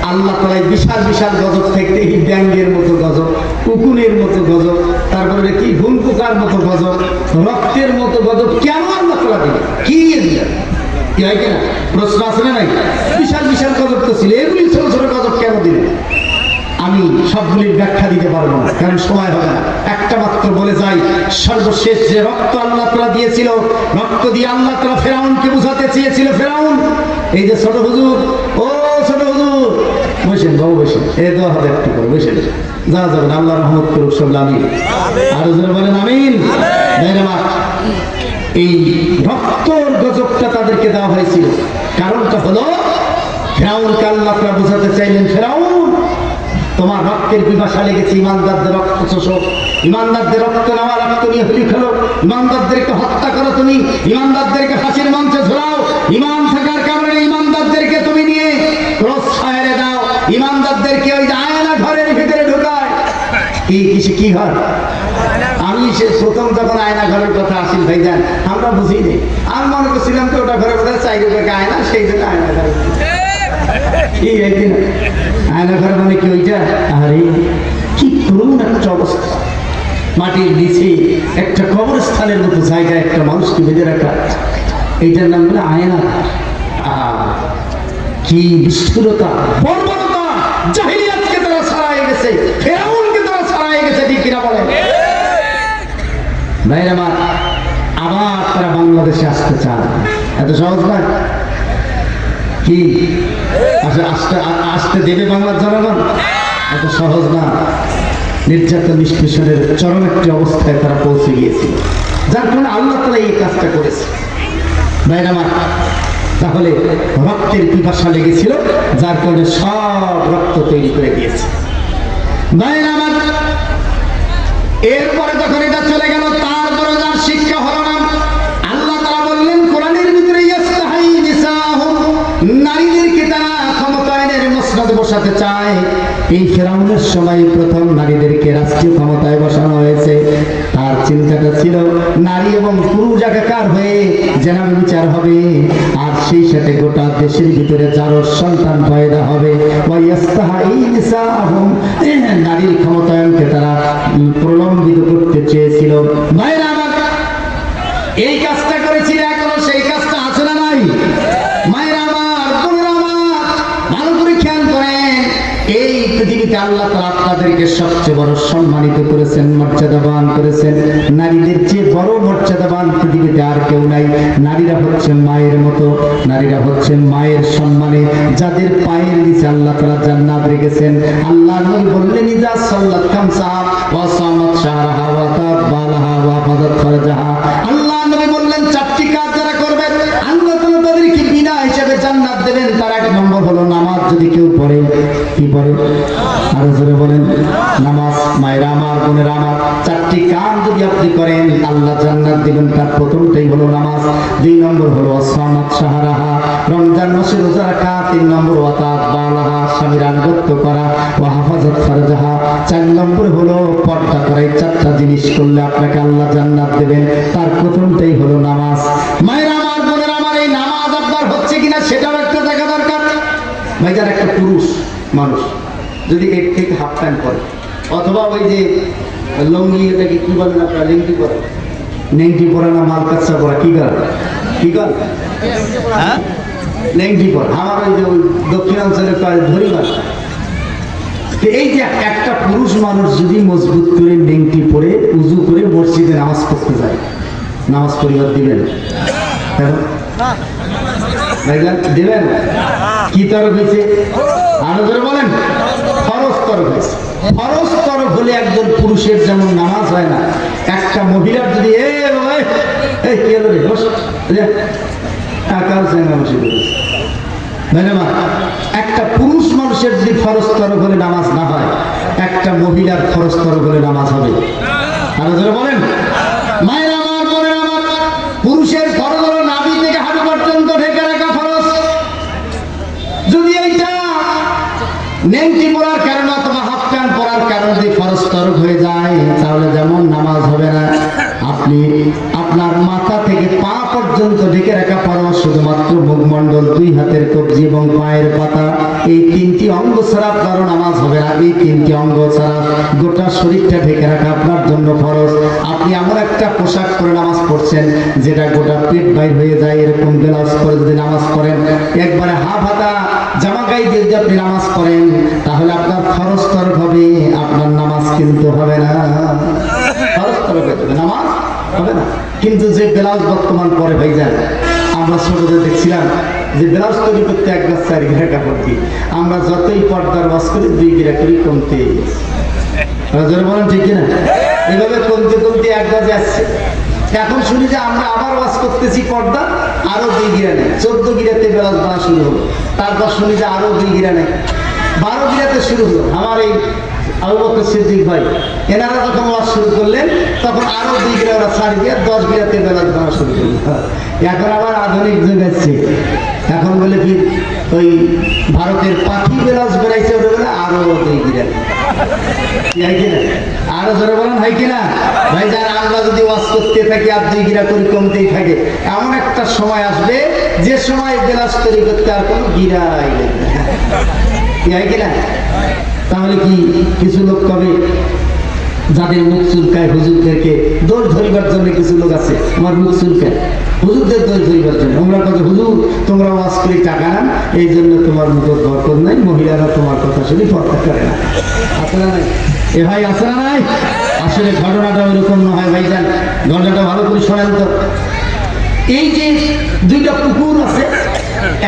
আল্লাহ তাআলা বিশাল বিশাল গজব থেকে এই ব্যাঙ্গের মতো গজব, উকুনের মতো গজব, তারপরে কি ঘুম পোকার মতো গজব, রক্তের মতো গজব কেন আল্লাহ তাআলা দিলেন? কি কি হয় কিনা প্রশ্ন আছে না নাই? বিশাল বিশাল গজব তো ছিল, এগুলি ছোট ছোট গজব কেন দিলেন? আমি সবগুলির ব্যাখ্যা দিতে পারবো না, কারণ সময় হবে না। একটা মাত্র বলে যাই, সর্বশেষ যে রক্ত আল্লাহ তাআলা দিয়েছিল, রক্ত দিয়ে আল্লাহ তাআলা ফেরাউনকে বুঝাতে চেয়েছিল। ফেরাউন, এই যে ছোট হুজুর, ও ছোট হুজুর বসেন, বাবু বসেন, এ দোয়া হবে একটু করে বসেন, যা যাবেন, আল্লাহ রহমত করুক সব। আমিন, আর জোরে বলেন আমিন। এই রক্তর গজবটা তাদেরকে দেওয়া হয়েছিল, কারণটা হলো ফেরাউনকে আল্লাহ তাআলা বুঝাতে চাইলেন, ফেরাউন তোমার রক্তের পিপাসা লেগেছে, ইমানদারদের রক্ত চোষো, ইমানদারদের রক্ত নেওয়া, রক্ত নিয়ে হুলি খেলো, ইমানদারদেরকে হত্যা করো, তুমি ইমানদারদেরকে ফাঁসির মঞ্চে ঝোলাও, ইমান থাকার কারণে ইমানদারদেরকে তুমি নিয়ে ক্রস ফায়ারে দাও, ইমানদারদেরকে ওই আয়না ঘরের ভিতরে ঢোকায়। কি হয়? আমি সে প্রথম যখন আয়না ঘরের কথা আসিল ভাইজান, আমরা বুঝি নি, আমি মনে করছিলাম তো ওটা ঘরের কথা চাইলে আয়না, সেই জন্য আয়না ঘরে আয়না ঘর মানে কি ওইটা? আরে কি করুন একটা অবস্থা, মাটির নিচে একটা কবরস্থানের মতো জায়গায় একটা মানুষকে বেঁধে রাখা, এইটার নাম হলো আয়না। কি নিষ্ঠুরতা, বর্বরতা! জাহিলিয়াতকে তারা ছাড়াই গেছে, ফেরাউনকে তারা ছাড়াই গেছে, ঠিক কিনা বলেন ভাইরা আমার? আবার তারা বাংলাদেশে আসতে চায়, এত সহজ না। কি আসতে দেবে বাংলার জনগণ? এত সহজ না। নির্যাতন নিষ্পেষণের চরম একটি অবস্থায় তারা পৌঁছে গিয়েছিল, যার কারণে আল্লাহ তাআলা এই কাজটা করেছে। ভাইরা আমার, তাহলে রক্তের পিপাসা লেগেছিল, যার কারণে সব রক্ত তৈরি করে দিয়েছে। ভাইরা আমার, এরপরে যখন এটা চলে গেল, তারপরে যার শিক্ষা হলো না, আল্লাহ তাআলা বললেন কোরআনের ভিতরে, ইস্তাহাই নিসাহুম, নারীদেরকে তারা ক্ষমতায়নের মসনদে বসাতে চায়। এই ফেরাউনের সময় প্রথম নারীদেরকে রাষ্ট্রীয় ক্ষমতায় বসানো হয়েছে। তার চিন্তাটা ছিল নারী এবং পুরুষ একাকার হয়ে জেনার বিচার হবে, আর সেই সাথে গোটা দেশের ভিতরে যার সন্তান পয়দা হবে। নারীর ক্ষমতায়নকে তারা প্রলম্বিত করতে চেয়েছিল। ভাইরা আমার, এই কাজটা করেছিল, এখনো সেই কাজটা আছে না নাই? মায়েরা আমার, বোনেরা আমার, ভালো করে খেয়াল করেন, এই পৃথিবীতে আল্লাহ তাআলা আপনাদেরকে সবচেয়ে বড় সম্মানিত করেছেন, মর্যাদাবান করেছেন। নারীদের চেয়ে বড় মর্যাদাবান পৃথিবীতে আর কেউ নাই। নারীরা হচ্ছে মায়ের মতো, নারীরা হচ্ছে মায়ের সম্মানে, যাদের পায়ের নিচে আল্লাহ তাআলা জান্নাত রেখেছেন। আল্লাহ নবী বললেন, ইজা সাল্লাত খামসাহা ওয়া সামাত শাহরাহা ওয়া তাবালাহা ওয়া হাফাযাত ফারজাহা। আল্লাহ নবী বললেন, চারটি কাজ যারা করবে আল্লাহ তাআলা তাদেরকে বিনা হিসাবে জান্নাত দেবেন। তার এক নম্বর হলো নামাজ যদি কেউ পড়ে। কি পড়ে? আরো জোরে বলেন, নামাজ। মায়েরা আমার, বোনেরা আমার, চারটি কাজ যদি আপনি করেন আল্লাহ জান্নাত দিবেন। তার প্রথমটাই হলো নামাজ, দুই নম্বর হলো সামাত শাহরাহা, রমজান মাসে রোজা রাখা, তিন নম্বর ওয়াতাত বালাহা, স্বামীর আনুগত্য করা, ওয়া হাফাজাত ফারজাহা, চার নম্বর হলো পর্দা করা। এই চারটা জিনিস করলে আপনাকে আল্লাহ জান্নাত দেবেন। তার প্রথমটাই হলো নামাজ। মায়েরা আমার, বোনেরা আমার, এই নামাজ আপনার হচ্ছে কিনা সেটাও একটা দেখা দরকার। ভাইজান, একটা পুরুষ মানুষ যদি এর থেকে হাফ প্যান্ট পরে, অথবা ওই যে লঙ্গি, এটাকে কি বলেন আপনারা, লেংটি পরে, নেংটি পরে না মাল কাচ্চা পরা, কি কর হ্যাঁ, নেংটি পরে। আমার ওই যে ওই দক্ষিণাঞ্চলের ধরি ভাষা। এই যে একটা পুরুষ মানুষ যদি মজবুত করে নেংটি পরে উজু করে মসজিদে নামাজ পড়তে যায়, নামাজ পরিবার দিবেন? ভাইজান দিবেন? কি তরফ হয়েছে? আরো জোরে বলেন। ফরজ তরফ হয়েছে। ফরজ তরফ হলে একজন পুরুষের যেমন নামাজ হয় না, একটা মহিলার যদি কি হলো রে বস একটা পুরুষ মানুষের যদি ফরজ তরফ হলে নামাজ না হয়, একটা মহিলার ফরজ তরফ হলে নামাজ হবে। আরো জোরে বলেন। মায়ের আমার, বোনের আমার, পুরুষের ফরজ হলো নাভি থেকে হাঁটু পর্যন্ত ঢেকে রাখা ফরজ। যদি এইটা নেংটি পরার কারণে অথবা হাফ প্যান্ট পরার কারণে যদি ফরজ তরফ হয়ে যায়, তাহলে যেমন নামাজ হবে না। আপনি আপনার মাথা থেকে পা পর্যন্ত ঢেকে রাখা ফরজ, শুধুমাত্র মুখমণ্ডল, দুই হাতের কবজি এবং পায়ের পাতা, এই তিনটি অঙ্গ ছাড়া আপনার নামাজ হবে না। এই তিনটি অঙ্গ ছাড়া গোটা শরীরটা ঢেকে রাখা আপনার জন্য ফরজ। আপনি এমন একটা পোশাক পরে নামাজ পড়ছেন যেটা গোটা পেট বাইর হয়ে যায়, এরকম ব্লাউজ পরে যদি নামাজ পড়েন, একবারে হাফ হাতা জামা গায়ে দিয়ে যদি আপনি নামাজ পড়েন, তাহলে আপনার ফরজ তরফ হবে, আপনার নামাজ কিন্তু হবে না। ফরজ তরফ হবে, নামাজ হবে না। কিন্তু যে ব্লাউজ বর্তমান পরে হয়ে যায়, আমরা ছোটদের দেখছিলাম যে ব্লাউজ তৈরি করতে এক গাছ 4 গিরা কাপড় দিই, আমরা যতই পর্দার ওয়াজ করি 2 গিরা করি কমতে বলেন, ঠিক কিনা? এভাবে কমতে কমতে এক গাছে আসছে। এখন শুনি যে আমরা আবার ওয়াজ করতেছি পর্দা আরো 2 গিরা নেই, 14 গিরাতে ব্লাউজ বানা শুরু হলো। তারপর শুনি যে আরো 2 গিরা নেই, 12 গিরাতে শুরু হলো। আমার এই আবু বকর সিদ্দিক ভাই, এনারা যখন ওয়াজ শুরু করলেন তখন আরো 2 গিরা ওরা ছাড় দিয়ে 10 গিরাতে ব্লাউজ বানা শুরু করলো। এখন আবার আধুনিক যুগ আসছে, এখন বলে কি ওই ভারতের পাখি ব্লাউজ বেড়াইছে, ওটা বলে আরো 2 গিরা, আরো জোরে বলেন, হয় কিনা? ভাই যান, আমরা যদি ওয়াজ করতে থাকি আর 2 গিরা করে কমতেই থাকে, এমন একটা সময় আসবে যে সময় ব্লাউজ তৈরি করতে আর কোনো গিরাই হয় কিনা? তাহলে কি কিছু লোক কবে যাদের মুখ চুলকায়, হুজুরদেরকে দোষ ধরিবার জন্য কিছু লোক আছে, আমার মুখ চুলকায়, হুজুরদের দোষ ধরিবার জন্য। আমরা কত হুজুর তোমরা ওয়াজ করে টাকা নেন, এই জন্য তোমার মুখের বরকত নাই, মহিলারা তোমার কথা শুনি পর্দা করে না। আছে না নাই? এ ভাই আছে না নাই? আসলে ঘটনাটা ওইরকম না হয় ভাইজান, ঘটনাটা ভালো করে শোনেন তো। এই যে 2টা পুকুর আছে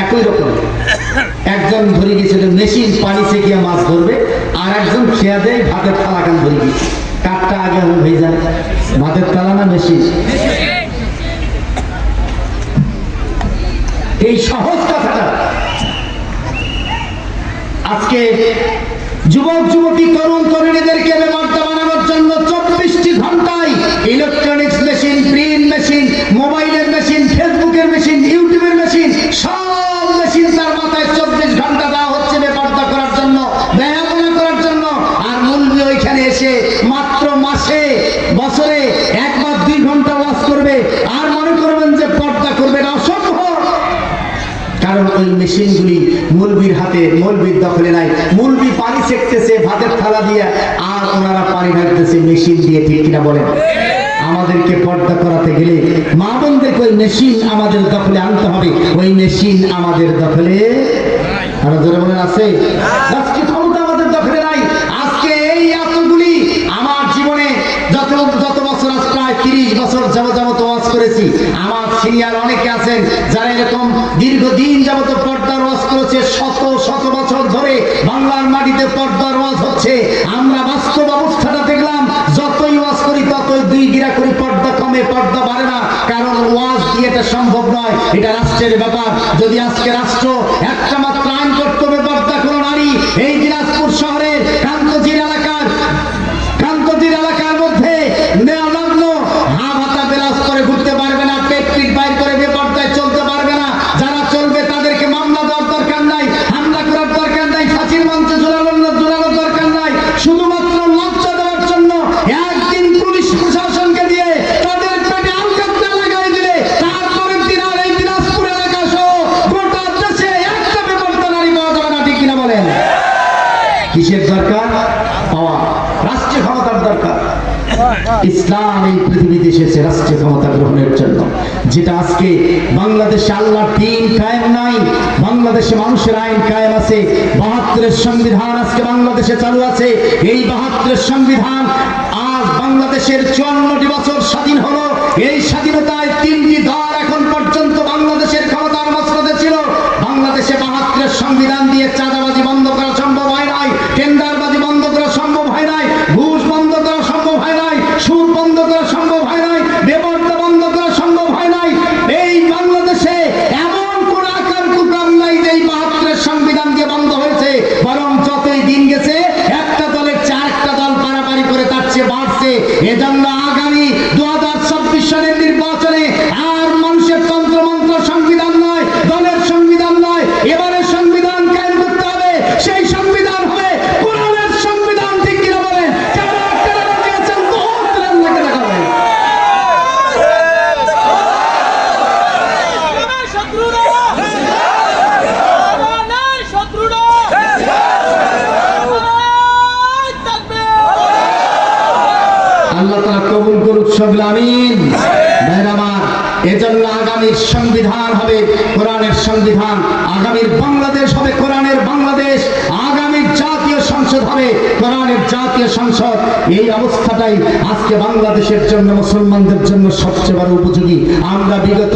একই রকম, একজন ধরে গেছিল মেশিন পানি সেকিয়ে মাছ ধরবে, আর একজন খেয়া দেয় ভাতের থালা কান ধরে গেছে। কাঠটা আগে হবে ভাইজান, ভাতের থালা না মেশিন? এই সহজ কথাটা আজকে যুবক যুবতী, তরুণ তরুণীদেরকে বেমার্থ বানানোর জন্য 24টি ঘন্টায় ইলেকট্রনিক্স মেশিন, প্রিন্ট মেশিন, মোবাইলের মেশিন, ফেসবুকের মেশিন, ইউটিউবের মেশিন, সব মেশিন তার মাথায় 24 ঘন্টা দেওয়া হচ্ছে বেমার্থ করার জন্য, ব্যয়াপনা করার জন্য। আর মূলবি ওইখানে এসে মাত্র মাসে বছরে 1 বা 2 ঘন্টা ওয়াজ করবে, আর মনে করবেন যে পর্দা করবে না, অসম্ভব। কারণ ওই মেশিনগুলি মৌলবীর হাতে, মৌলবীর দখলে নাই। মৌলবী পানি সেকতেছে ভাতের থালা দিয়ে, আর ওনারা পানি ঢালতেছে মেশিন দিয়ে, ঠিক কিনা বলেন? আমাদেরকে পর্দা করাতে গেলে মা বোনদেরকে ওই মেশিন আমাদের দখলে আনতে হবে, ওই মেশিন আমাদের দখলে আরো জোরে বলেন আছে? আজকে ক্ষমতা আমাদের দখলে নাই। আজকে এই এতগুলি আমার জীবনে যত বছর, আজ প্রায় 30 বছর যাবত ওয়াজ করেছি, আমার সিনিয়র অনেকে আছেন যারা এরকম দীর্ঘদিন যাবত পর্দার ওয়াজ করেছে, শত বছর ধরে বাংলার মাটিতে পর্দার ওয়াজ হচ্ছে। আমরা বাস্তব অবস্থাটা দেখলাম, যতই ওয়াজ করি ততই 2 গিরা করি পর্দা কমে, পর্দা বাড়ে না। কারণ ওয়াজ দিয়ে এটা সম্ভব নয়, এটা রাষ্ট্রের ব্যাপার। যদি আজকে রাষ্ট্র একটা মাত্র আইন করতে হবে পর্দা কোনো নারী, এই দিনাজপুর শহরের কান্তজির এলাকার মধ্যে নগ্ন হাফ হাতা ব্লাউজ করে ঘুরতে পারবে না, পেট পিট বাইর করে বেপর্দায় চলতে পারবে না। যারা চলবে তাদেরকে মামলা দেওয়ার দরকার নাই, হামলা করার দরকার নাই, ফাঁসির মঞ্চে ঝুলানোর দরকার নাই। শুধুমাত্র লজ্জা দেওয়ার জন্য একদিন পুলিশ প্রশাসনকে দিয়ে তাদের পেটে আলকাতরা লাগাই দিলে, তারপরের দিন আর এই দিনাজপুর এলাকা সহ গোটা দেশে একটা বেপর্দা নারী পাওয়া যাবে না, ঠিক কিনা বলেন? কিসের দরকার? পাওয়া রাষ্ট্রীয় ক্ষমতার দরকার। ইসলাম এই পৃথিবীতে এসেছে রাষ্ট্রীয় ক্ষমতা গ্রহণের জন্য, যেটা আজকে বাংলাদেশে আল্লাহর দ্বীন কায়েম নাই, বাংলাদেশে মানুষের আইন কায়েম আছে। 72-এর সংবিধান আজকে বাংলাদেশে চালু আছে। এই 72-এর সংবিধান আজ বাংলাদেশের 54টি বছর স্বাধীন হলো। এই স্বাধীনতায় 3টি দল এখন পর্যন্ত বাংলাদেশের সকলে আমিন। ভাইরা আমার, এজন্য আগামীর সংবিধান হবে কোরআনের সংবিধান, আগামীর বাংলাদেশ হবে কোরআনের বাংলাদেশ, আগামীর জাতীয় সংসদ হবে কোরআনের জাতীয় সংসদ। এই অবস্থাটাই আজকে বাংলাদেশের জন্য, মুসলমানদের জন্য সবচেয়ে বড় উপযোগী। আমরা বিগত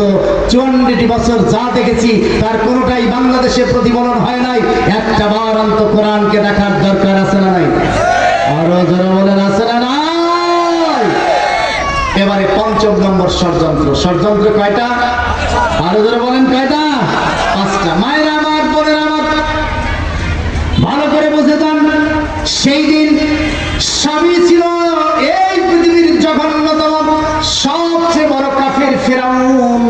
54টি বছর যা দেখেছি তার কোনোটাই বাংলাদেশে প্রতিফলন হয় নাই। একটা বার অন্ত কোরআনকে দেখার দরকার আছে না নাই? আরো যারা বলেন আছে না নাই? এবারে ৫ম নম্বর ষড়যন্ত্র। ষড়যন্ত্র কয়টা? আরো যারা বলেন কয়টা? 5টা। মায়ের আমার, বোনের আমার, ভালো করে বুঝে যান। সেই দিন স্বামী ছিল এই পৃথিবীর জঘন্যতম সবচেয়ে বড় কাফের ফিরাউন।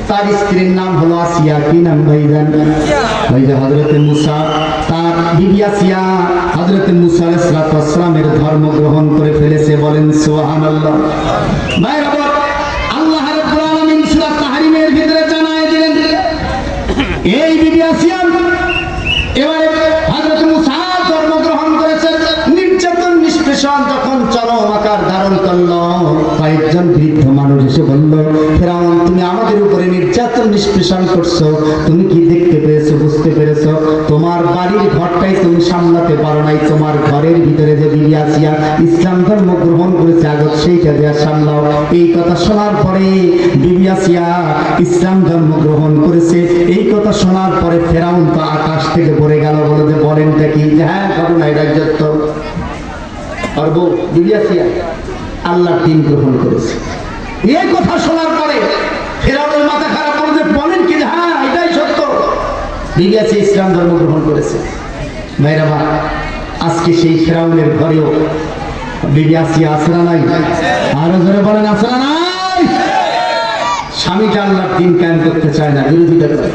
তার স্ত্রীর নাম হলো আসিয়া। কি নাম ভাইজান? ভাইজান হযরতে মুসা, তার বিবি আসিয়া হযরতে মুসা আলাইহিস সালামের ধর্ম গ্রহণ করে ফেলেছে। বলেন সুবহানাল্লাহ। ভাইরা, আল্লাহ রাব্বুল আলামিন সূরা তাহরিমের ভিতরে জানায় দিলেন এই বিবি আসিয়া এবারে হযরতে মুসা ধর্ম গ্রহণ করেছেন। নির্যাতন নিষ্পেষণ যখন চরম আকার ধারণ করলো, কয়েকজন বৃদ্ধ মানুষ এসে বলল, ফিরাউন তুমি আমাদের উপরে নির্যাতন নিষ্পেষণ করছো, তুমি কি দেখতে পেয়েছো, বুঝতে পেরেছো? তোমার বাড়ির ঘরটাই তুমি সামলাতে পারো নাই, তোমার ঘরের ভিতরে যে বিবি আসিয়া ইসলাম ধর্ম গ্রহণ করেছে আগত সেইটা দেয়া সামলাও। এই কথা শোনার পরে বিবি আসিয়া ইসলাম ধর্ম গ্রহণ করেছে। এই কথা শোনার পরে ফিরাউন তো আকাশ থেকে পড়ে গেল। বলে বলেনটা কি? হ্যাঁ, ঘটনা এটা যত পারবো। বিবি আসিয়া আল্লাহর দ্বীন গ্রহণ করেছে। এই কথা শোনার পরে ফিরাউনের মাথা খারাপ করে বলেন কি? হ্যাঁ, এটাই সত্য, বিবি আসিয়া ইসলাম ধর্ম গ্রহণ করেছে। ভাইরা, আজকে সেই ফিরাউনের ঘরেও বিবি আসিয়া আছে না নাই? আরো জোরে বলেন আছে না নাই? স্বামীটা আল্লাহর দ্বীন কায়েম করতে চায় না, বিরোধিতা করে।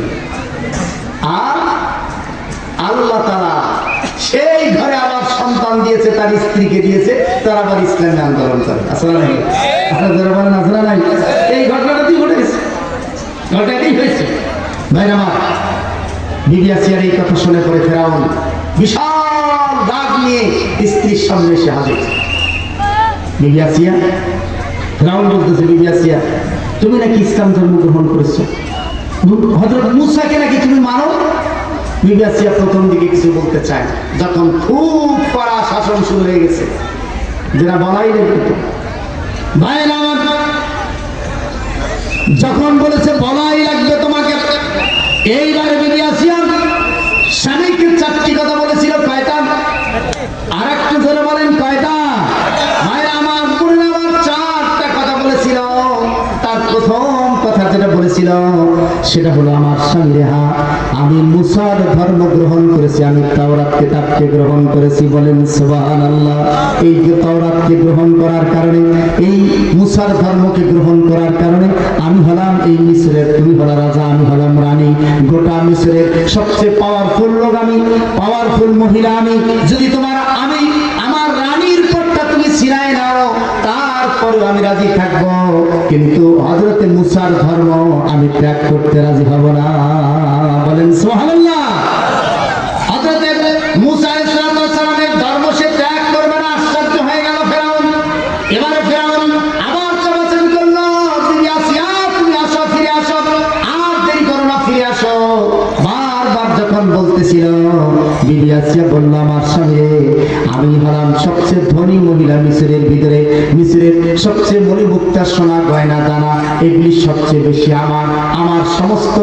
আর আল্লাহ তাআলা সেই ঘরে আবার সন্তান দিয়েছে, তার স্ত্রীকে দিয়েছে, তার আবার ইসলামে আন্দোলন করে। আসলে নাই? আপনারা যারা বলেন আসলে নাই? এই ঘটনাটাই ঘটেছে, ঘটনাটাই হয়েছে। ভাইরা আমার, বিবি আসিয়ার এই কথা শুনে পরে ফিরাউন বিশাল রাগ নিয়ে স্ত্রীর সামনে এসে হাজির। বিবি আসিয়া, ফিরাউন বলতেছে, বিবি আসিয়া তুমি নাকি ইসলাম ধর্ম গ্রহণ করেছো, হযরত মুসাকে নাকি তুমি মানো? বিবি আসিয়া প্রথম দিকে কিছু বলতে চায়, যখন খুব কড়া শাসন শুরু হয়ে গেছে, যেটা বলাই রেখে ভাইরা আমার, যখন বলেছে বলাই লাগবে তোমাকে, এইবারে বিবি আসিয়া স্বামীকে 4টি কথা বলেছিল। কয়টা? আর একটু ধরে বলেন কয়টা? ভাইরা আমার, পুরো আমার 4টা কথা বলেছিল। তার প্রথম কথা যেটা বলেছিল সেটা হলো, আমার সঙ্গে আমি মুসার ধর্ম গ্রহণ করেছি, আমি তাওরাত কিতাবকে গ্রহণ করেছি। বলেন সুবহানাল্লাহ। এই যে তাওরাতকে গ্রহণ করার কারণে, এই মুসার ধর্মকে গ্রহণ করার কারণে আমি হলাম এই মিশরের, তুমি হলো রাজা, আমি হলাম রানী। গোটা মিশরের সবচেয়ে পাওয়ারফুল লোক আমি, পাওয়ারফুল মহিলা আমি। যদি আমি আমার রানীর পদটা তুমি ছিনায় নাও, তারপরেও আমি রাজি থাকবো, কিন্তু হযরতে মুসার ধর্ম আমি ত্যাগ করতে রাজি হব না। বলেন সুবহানাল্লাহ। হযরতে মুসা আলাইহিস সালামের ধর্ম সে ত্যাগ করবে না। আশ্চর্য হয়ে গেল ফিরাউন। এবারে ফিরাউন আবার চাপাচাপি করলো, বিবি আসিয়া তুমি আসো, ফিরে আসো, আর দেরি করো না, ফিরে আসো। বারবার যখন বলতেছিল, বিবি আসিয়া বলল, আমার স্বামী, আমি হলাম সবচেয়ে ধনী মহিলা মিশরের ভিতরে, মিশরের সবচেয়ে মণিমুক্তা, সোনা গয়না দানা এগুলি সবচেয়ে বেশি আমার। আমার সমস্ত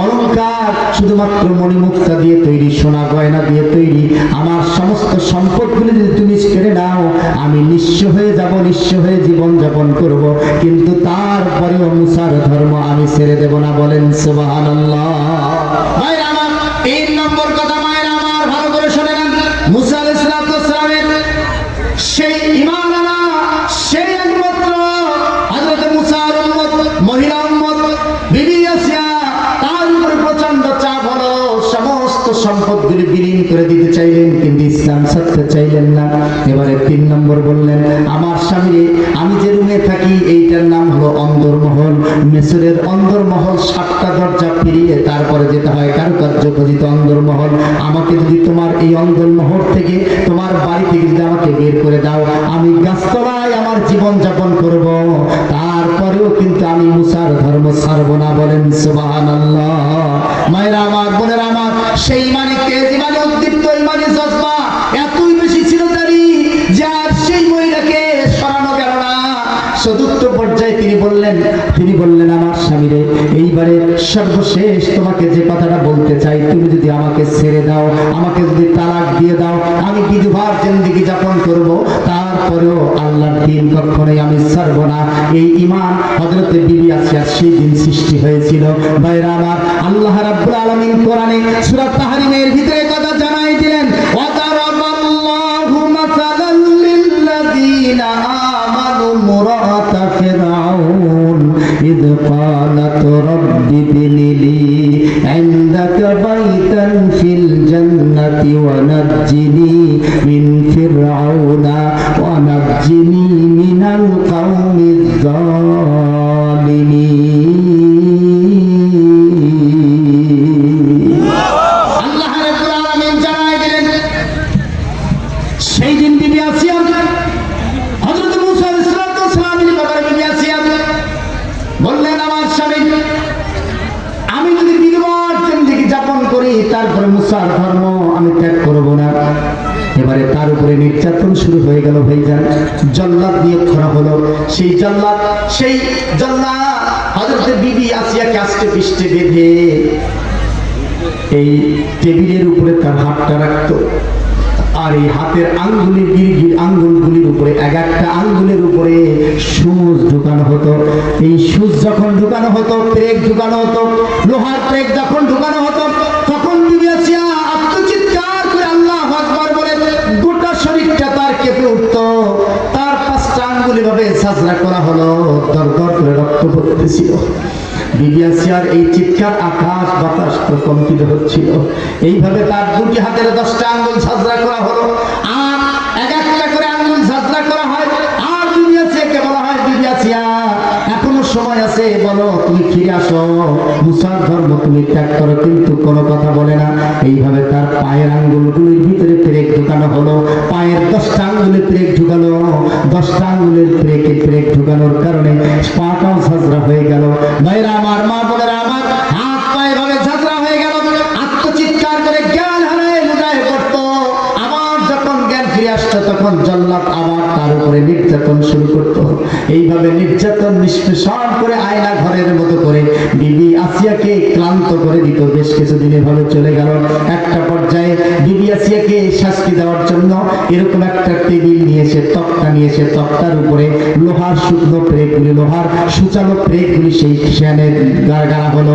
অলংকার শুধুমাত্র মণিমুক্তা দিয়ে তৈরি, সোনা গয়না দিয়ে তৈরি। আমার সমস্ত সম্পদগুলি যদি তুমি ছেড়ে নাও, আমি নিঃস্ব হয়ে যাব, নিঃস্ব হয়ে জীবন যাপন করব, কিন্তু তারপরেও মুসার ধর্ম আমি ছেড়ে দেব না। বলেন সুবহানাল্লাহ। ভাই আমার, 3 নম্বর কথা মায়ের আমার, ভালো করে শুনে নেন। মুসা আলাইহিস সালামের সেই ঈমান আনা, সেই একমাত্র হযরত মুসার উম্মত, মহিলা উম্মত বিবি আসিয়া, তার উপরে প্রচন্ড চাপ হলো। সমস্ত সম্পদগুলি বিলীন করে দিতে চাইলেন, কিন্তু ইসলাম ছাড়তে চাইলেন না। এবারে 3 নম্বর বললেন, আমার স্বামী, আমি যে রুমে থাকি এইটার নাম হলো অন্দরমহল। মিশরের অন্দরমহল 7টা দরজা ফিরিয়ে তারপরে যেটা হয় কারুকার্য খোদিত অন্দরমহল। আমাকে যদি তোমার এই অন্দরমহল থেকে, তোমার বাড়ি থেকে যদি আমাকে বের করে দাও, আমি গাছতলায় আমার জীবন যাপন করব, সুবহানাল্লাহ। মায়েরা আমার, বোনেরা আমার, সেই মানে তেজ, মানে উদ্দীপ্ত, মানে জজবা এতই বেশি ছিল জানি যে আর সেই মহিলাকে সরানো গেল না। চতুর্থ পর্যায়ে তিনি বললেন আমার স্বামী রে, এইবারে সর্বশেষ তোমাকে যে কথাটা বলতে চাই, তুমি যদি আমাকে ছেড়ে দাও, আমাকে যদি তালাক দিয়ে দাও, আমি বিধবার জিন্দেগি যাপন করব, তারপরেও আল্লাহর দ্বীন কখনোই আমি ছাড়ব না। এই ঈমান হযরতে বিবি আসিয়ার সেই দিন সৃষ্টি হয়েছিল। ভাইরা আমার, আল্লাহ রাব্বুল আলামিন কোরআনে সূরা তাহরিমের ভিতরে কথা জানাই দিলেন, ওয়াদারাবাল্লাহু মাসালাল লিল্লাযীনা আমানু মুরাতা ফিরআউন ইয ক্বালাত রাব্বি ইবনি লি ইনদাকা বাইতান ফিল জান্নাতি ওয়া নাজ্জিনি মিন ফিরআউনা ওয়া নাজ্জিনি মিনাল কওমিয যালিমিন। আল্লাহ রাব্বুল আলামিন জানাই দিলেন, সেই দিন বিবি আসিয়া হযরত মুসা আলাইহিস সালামের ব্যাপারে বিবি আসিয়া বললেন, আমার স্বামী, আমি যদি বিধবার জিন্দেগি যাপন করি, তারপরে মুসার ধর্ম আমি ত্যাগ করব না। এবারে তার উপরে নির্যাতন শুরু হয়ে গেল। ভাইজান, জল্লাদ নিয়োগ করা হলো। সেই জল্লাদ হযরত বিবি আসিয়াকে আস্তে পৃষ্ঠে বেঁধে এই টেবিলের উপরে তার হাতটা রাখতো, আর এই হাতের আঙ্গুলগুলির উপরে এক একটা আঙ্গুলের উপরে সুচ ঢুকানো হতো। এই সুচ যখন ঢুকানো হতো, প্রেক ঢুকানো হতো, লোহার প্রেক যখন ঢুকানো হতো, তখন বিবি আসিয়া আত্মচিৎকার করে আল্লাহু আকবার বলে গোটা শরীরটা তার কেঁপে উঠতো। তার 5টা আঙ্গুল এভাবে সাজরা করা হলো, দরদর করে রক্ত পড়তেছিল। বিবি আসিয়ার এই চিৎকার আকাশ বাতাস প্রকম্পিত হচ্ছিল। এইভাবে তার 2টি হাতের 10টা আঙ্গুল সাজরা করা হলো, আর এক একটা করে আঙ্গুল সাজরা করা হয়। আর বিবি আসিয়াকে বলা হয়, বিবি আসিয়া, এখনো সময় আছে, বলো তুমি ফিরে আসো, মুসার ধর্ম তুমি ত্যাগ করো। কিন্তু কোনো কথা বলে না। এইভাবে তার পায়ের আঙ্গুলগুলির ভিতরে প্রেক ঢুকানো হলো। পায়ের 10টা আঙ্গুলে প্রেক ঢুকালো। 10টা আঙ্গুলের প্রেক ঢুকানোর কারণে পাটাও ঝাঁঝরা হয়ে গেল। ভাইরা আমার, মা বোনেরা আমার, হাত পায়ে ভাবে ঝাঁঝরা হয়ে গেল। আত্মচিৎকার করে জ্ঞান হারায় লুটায় পড়তো। আবার যখন জ্ঞান ফিরে আসতো, তখন জল্লাদ আবার তার উপরে নির্যাতন শুরু করতো। এইভাবে নির্যাতন নিষ্পেষণ করে আয়না ঘরের মতো করে বিবি আসিয়াকে ক্লান্ত করে দিত। বেশ কিছুদিন এভাবে চলে গেল। একটা পর্যায়ে বিবি আসিয়াকে শাস্তি দেওয়ার জন্য এরকম একটা টেবিল নিয়ে এসে, তক্তা নিয়ে এসে, তক্তার উপরে লোহার শুকনো প্রেকগুলি, লোহার সূচালো প্রেকগুলি সেই ফ্যানের গাড়া হলো।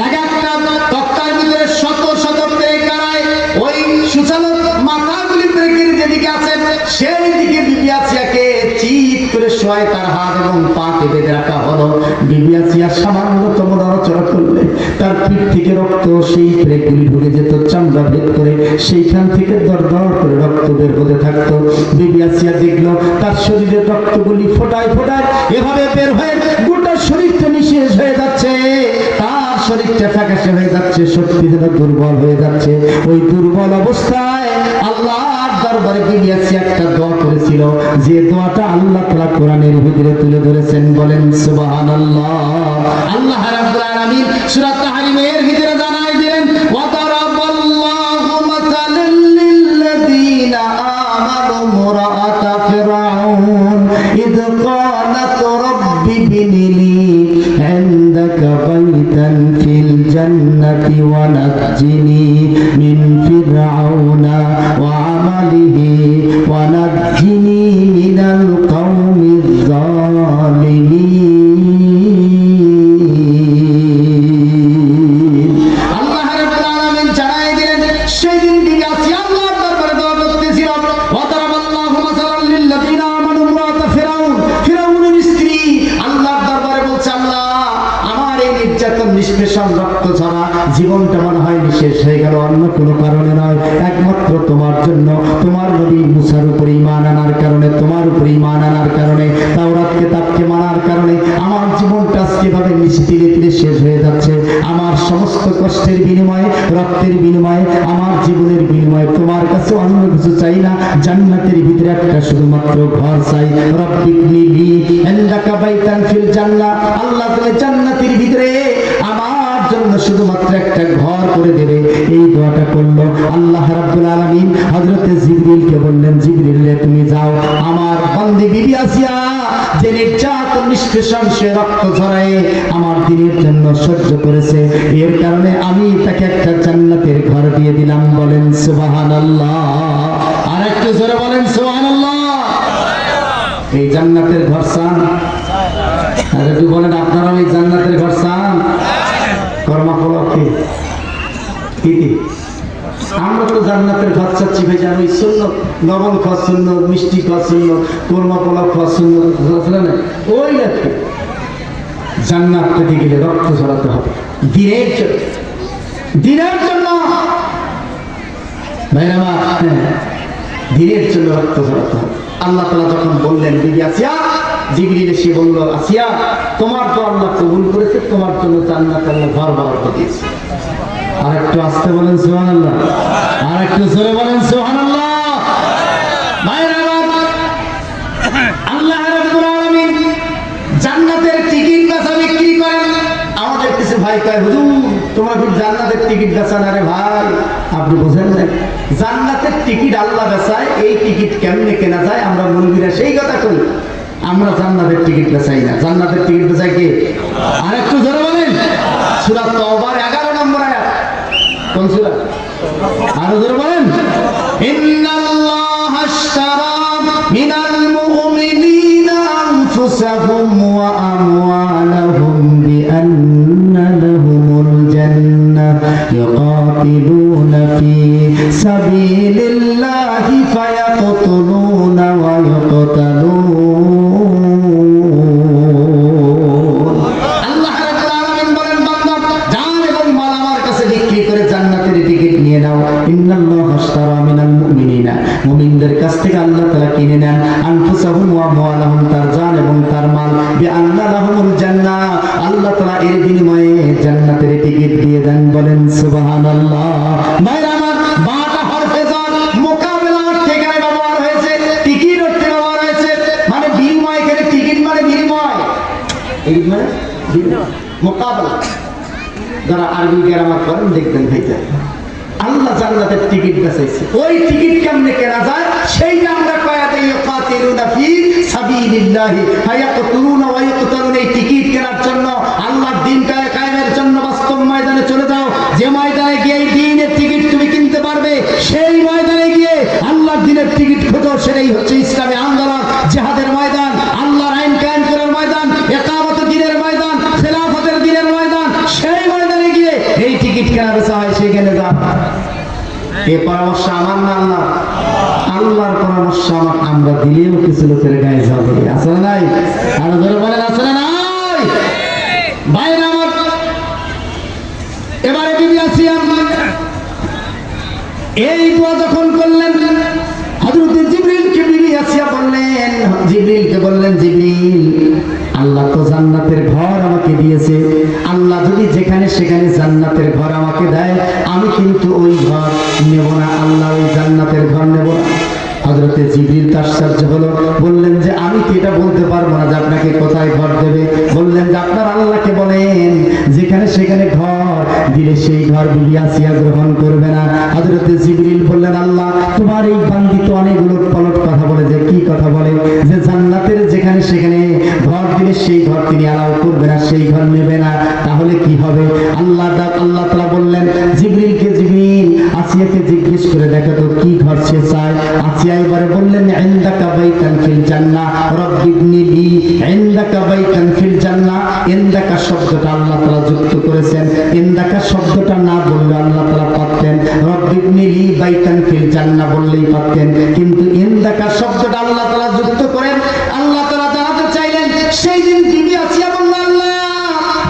এক একটা তক্তার ভিতরে শত শত প্রেক গাড়ায়। ওই সূচালো মাথাগুলি প্রেকের যেদিকে আছে, সেই দিকে বিবি আসিয়াকে চিৎ করে শোয়ায় তার হাত এবং পাকে বেঁধে রাখা হলো। বিবি আসিয়া সামান্যতম নড়াচড়া করলে তার পিঠ থেকে রক্ত সেই প্রেকগুলি ঢুকে যেত, চামড়া ভেদ করে সেইখান থেকে দরদর করে রক্ত বের হতে থাকতো। বিবি আসিয়া দেখলো তার শরীরের রক্তগুলি ফোটায় ফোটায় এভাবে বের হয়ে গোটা শরীরটা নিঃশেষ হয়ে যাচ্ছে। তার শরীরটা ফ্যাকাশে হয়ে যাচ্ছে, শক্তি যেন দুর্বল হয়ে যাচ্ছে। ওই দুর্বল অবস্থায় আল্লাহর দরবারে বিবি আসিয়া একটা দোয়া করেছিল, যে দোয়াটা আল্লাহ তাআলা কোরআনের ভিতরে তুলে ধরেছেন। বলেন সুবহানাল্লাহ। আল্লাহ রাব্বুল আলামিন সূরা তাহরিমের ভিতরে জানাই দিলেন, ওয়াদারাবাল্লাহু মাসালাল লিল্লাযীনা আমানু মুরাআতা ফিরআউন ইয ক্বালাত রাব্বি ইবনি লি ইনদাকা বাইতান ফিল জান্নাতি ওয়া নাজ্জিনি মিন ফিরআউনা ওয়া আমালিহি ওয়া নাজ্জিনি মিনাল কওমিয যালিমিন। আল্লাহ রাব্বুল আলামিন জানাই দিলেন, সেদিন বিবি আসিয়া আল্লাহর দরবারে দোয়া করতেছিল। ওয়াদারাবাল্লাহু মাসালাল লিল্লাযীনা আমানু মুরাআতা ফিরআউন, ফিরআউনের স্ত্রী আল্লাহর দরবারে বলছে, আল্লাহ, আমার এই নির্যাতন নিষ্পেষণ রক্ত ঝরা জীবনটা মনে হয় নিঃশেষ হয়ে গেল, অন্য কোনো কারণে নয়, একমাত্র তোমার জন্য, তোমার নবী মুসার উপরে ঈমান আনার কারণে, তোমার উপরে ঈমান আনার কারণে, তাওরাত কিতাবকে মানার কারণে আমার জীবনটা আজকেভাবে ধীরে ধীরে শেষ হয়ে যাচ্ছে। আমার সমস্ত কষ্টের বিনিময়ে, রক্তের বিনিময়ে, আমার জীবনের বিনিময়ে তোমার কাছে অন্য কিছু চাই না। জান্নাতের ভিতরে একটা শুধুমাত্র ঘর চাই। রব্বি ইবনি লি ইনদাকা বাইতান ফিল জান্নাহ, আল্লাহ তুমি জান্নাতের ভিতরে আমার শুধুমাত্র একটা ঘর করে দেবে। এই দোয়াটা করলো। আল্লাহ রাব্বুল আলামিন হযরতে জিবরিলকে বললেন, জিবরিল রে তুমি যাও, আমার বান্দি বিবি আসিয়া যে নির্যাতন নিষ্পেষণ সে রক্ত ঝরায় আমার দিনের জন্য সহ্য করেছে, এর কারণে আমি তাকে একটা জান্নাতের ঘর দিয়ে দিলাম। বলেন সুবহানাল্লাহ। আর একটু জোরে বলেন সুবহানাল্লাহ। এই জান্নাতের ঘর চান? আর একটু বলেন আপনারা এই জান্নাতের ঘর চান? কর্মফল কি কি? আমরা তো জান্নাতের ঘর চাচ্ছি ভাই, জানো ওই সুন্নত লবণ খাওয়া সুন্নত, মিষ্টি খাওয়া সুন্নত, কোরমা পোলাও খাওয়া সুন্নত, না ওই লাগবে। জান্নাত পেতে গেলে রক্ত ঝরাতে হবে দিনের জন্য, দিনের জন্য ভাইরা আমার, দিনের জন্য রক্ত ঝরাতে হবে। আল্লাহ তাআলা যখন বললেন বিবি আসিয়া, জিবরিল এসে বলল, আসিয়া তোমার তো আল্লাহ কবুল করেছে, তোমার জন্য জান্নাত আল্লাহ ঘর বরাদ্দ দিয়েছে। আর একটু আসতে বলেন সুবহানাল্লাহ। আর একটু জোরে বলেন সুবহানাল্লাহ। ভাইরা আমার, আল্লাহ রাব্বুল আলামিন জান্নাতের টিকিট বেচা বিক্রি করেন। আমাদের কিছু ভাই কয়, হুজুর তোমরা কি জান্নাতের টিকিট বেচা না? রে ভাই আপনি বোঝেন না, জান্নাতের টিকিট আল্লাহ বেচায়। এই টিকিট কেমনে কেনা যায়? আমরা মুলবিরা সেই কথা কই, আমরা জান্নাতের টিকিট বেচাই না। জান্নাতের টিকিট বেচায় কে? আর একটু জোরে বলেন। সূরা তাওবার 11 নম্বর আয়াত। কোন সূরা? আরো জোরে বলেন। ইন্নাল্লাহা আশতারা মিনাল মুমিনিনা আনফুসাহুম ওয়া আমওয়ালাহুম বিআন্না লাহুমুল জান্নাহ ইউকাতিলুনা ফি সাবিলিল্লাহি ফায়াকতুলুনা ওয়া ইউকতালুন। আল্লাহ রাব্বুল আলামিন বলেন, বান্দা জান এবং মাল আমার কাছে বিক্রি করে জান্নাতের টিকিট নিয়ে নাও। ইন্নাল্লাহা আশতারা মিনাল মুমিনিনা, মুমিনদের কাছ থেকে আল্লাহ তাআলা কিনে নেন আনফুসাহুম ওয়া আমওয়ালাহুম, তার জান এবং তার মাল, বিআন্না লাহুমুল জান্নাহ, আল্লাহ তাআলা এর বিনিময়ে জান্নাতের টিকিট দিয়ে দেন। বলেন সুবহানাল্লাহ। ভাইরা আমার, বাটা হরফে জার মোকাবেলা অর্থে এখানে ব্যবহার হয়েছে, টিকিট অর্থে ব্যবহার হয়েছে, মানে বিনিময়। এখানে টিকিট মানে বিনিময়, এই মানে বিনিময়, মোকাবেলা। যারা আরবি গ্রামার করেন দেখবেন ভাইটা, আল্লাহ জান্নাতের টিকিট বেচাইছে। ওই টিকিট কেমনে কেনা যায় সেইটা আমরা কয়াতে ইউকাতিলুনা ফি সাবিলিল্লাহি ফায়াকতুলুনা ওয়া ইউকতালুনা। এই টিকিট কেনার জন্য, আল্লাহর দ্বীন কায়েমের জন্য বাস্তব ময়দানে চলে যাও। যে ময়দানে গিয়ে এই দ্বীনের টিকিট তুমি কিনতে পারবে, সেই ময়দানে গিয়ে আল্লাহর দ্বীনের টিকিট খোঁজো। সেটাই হচ্ছে ইসলামী আন্দোলন, জিহাদের ময়দান, আল্লাহর আইন কায়েম করার ময়দান, ইকামত দ্বীনের ময়দান, খেলাফতের দ্বীনের ময়দান। সেই ময়দানে গিয়ে এই টিকিট কেনা বেচা হয়, সেখানে যা। এই পরামর্শ আমার না আল্লাহ, আল্লাহর পরামর্শ আমার। আমরা দিলেও কিছু লোকের গায়ে যাবে, আছে না নাই? আর ধরে বলেন আছে না নাই? ভাইরা আমার, এবারে বিবি আসিয়া এই দোয়া যখন করলেন, হযরত জিবরিলকে বিবি আসিয়া বললেন, জিবরিলকে বললেন, জিবরিল আল্লাহ তো জান্নাতের ঘর আমাকে দিয়েছে। আল্লাহ যদি যেখানে সেখানে জান্নাতের ঘর আমাকে দেয়, আমি কিন্তু ওই ঘর নেব না। আল্লাহ ওই জান্নাতের ঘর নেব না। হযরতে জিবরিল আশ্চর্য হলো, বললেন যে আমি কি এটা বলতে পারবো না যে আপনাকে কোথায় ঘর দেবে? বললেন যে আপনার আল্লাহকে বলেন যেখানে সেখানে ঘর দিলে সেই ঘর বিবি আসিয়া গ্রহণ করবে না। হযরতে জিবরিল বললেন, আল্লাহ তোমার এই বান্দি তো অনেক উলট পালট কথা বলে। যে কি কথা বলে? যে জান্নাতের যেখানে সেখানে ঘর দিলে সেই ঘর তিনি অ্যালাউ করবে না, সেই ঘর নেবে না। তাহলে কি হবে? আল্লাহ তাআলা বললেন জিবরিলকে, জিবরিল আসিয়াকে জিজ্ঞেস করে দেখো তো কি ঘর সে চায়। আসিয়া এবারে বললেন, ইনদাকা বাইতান ফিল জান্নাহ রাব্বিবনি লি ইনদাকা বাইতান ফিল জান্নাহ। ইনদাকা শব্দটা আল্লাহ তাআলা যুক্ত করেছেন। ইনদাকা শব্দটা না বললে আল্লাহ তাআলা পারতেন রাব্বিবনি লি বাইতান ফিল জান্নাহ বললেই পারতেন, কিন্তু ইনদাকা শব্দটা আল্লাহ তাআলা যুক্ত করেন। আল্লাহ তাআলা জানাতে চাইলেন, সেই দিন বিবি আসিয়া বলল, আল্লাহ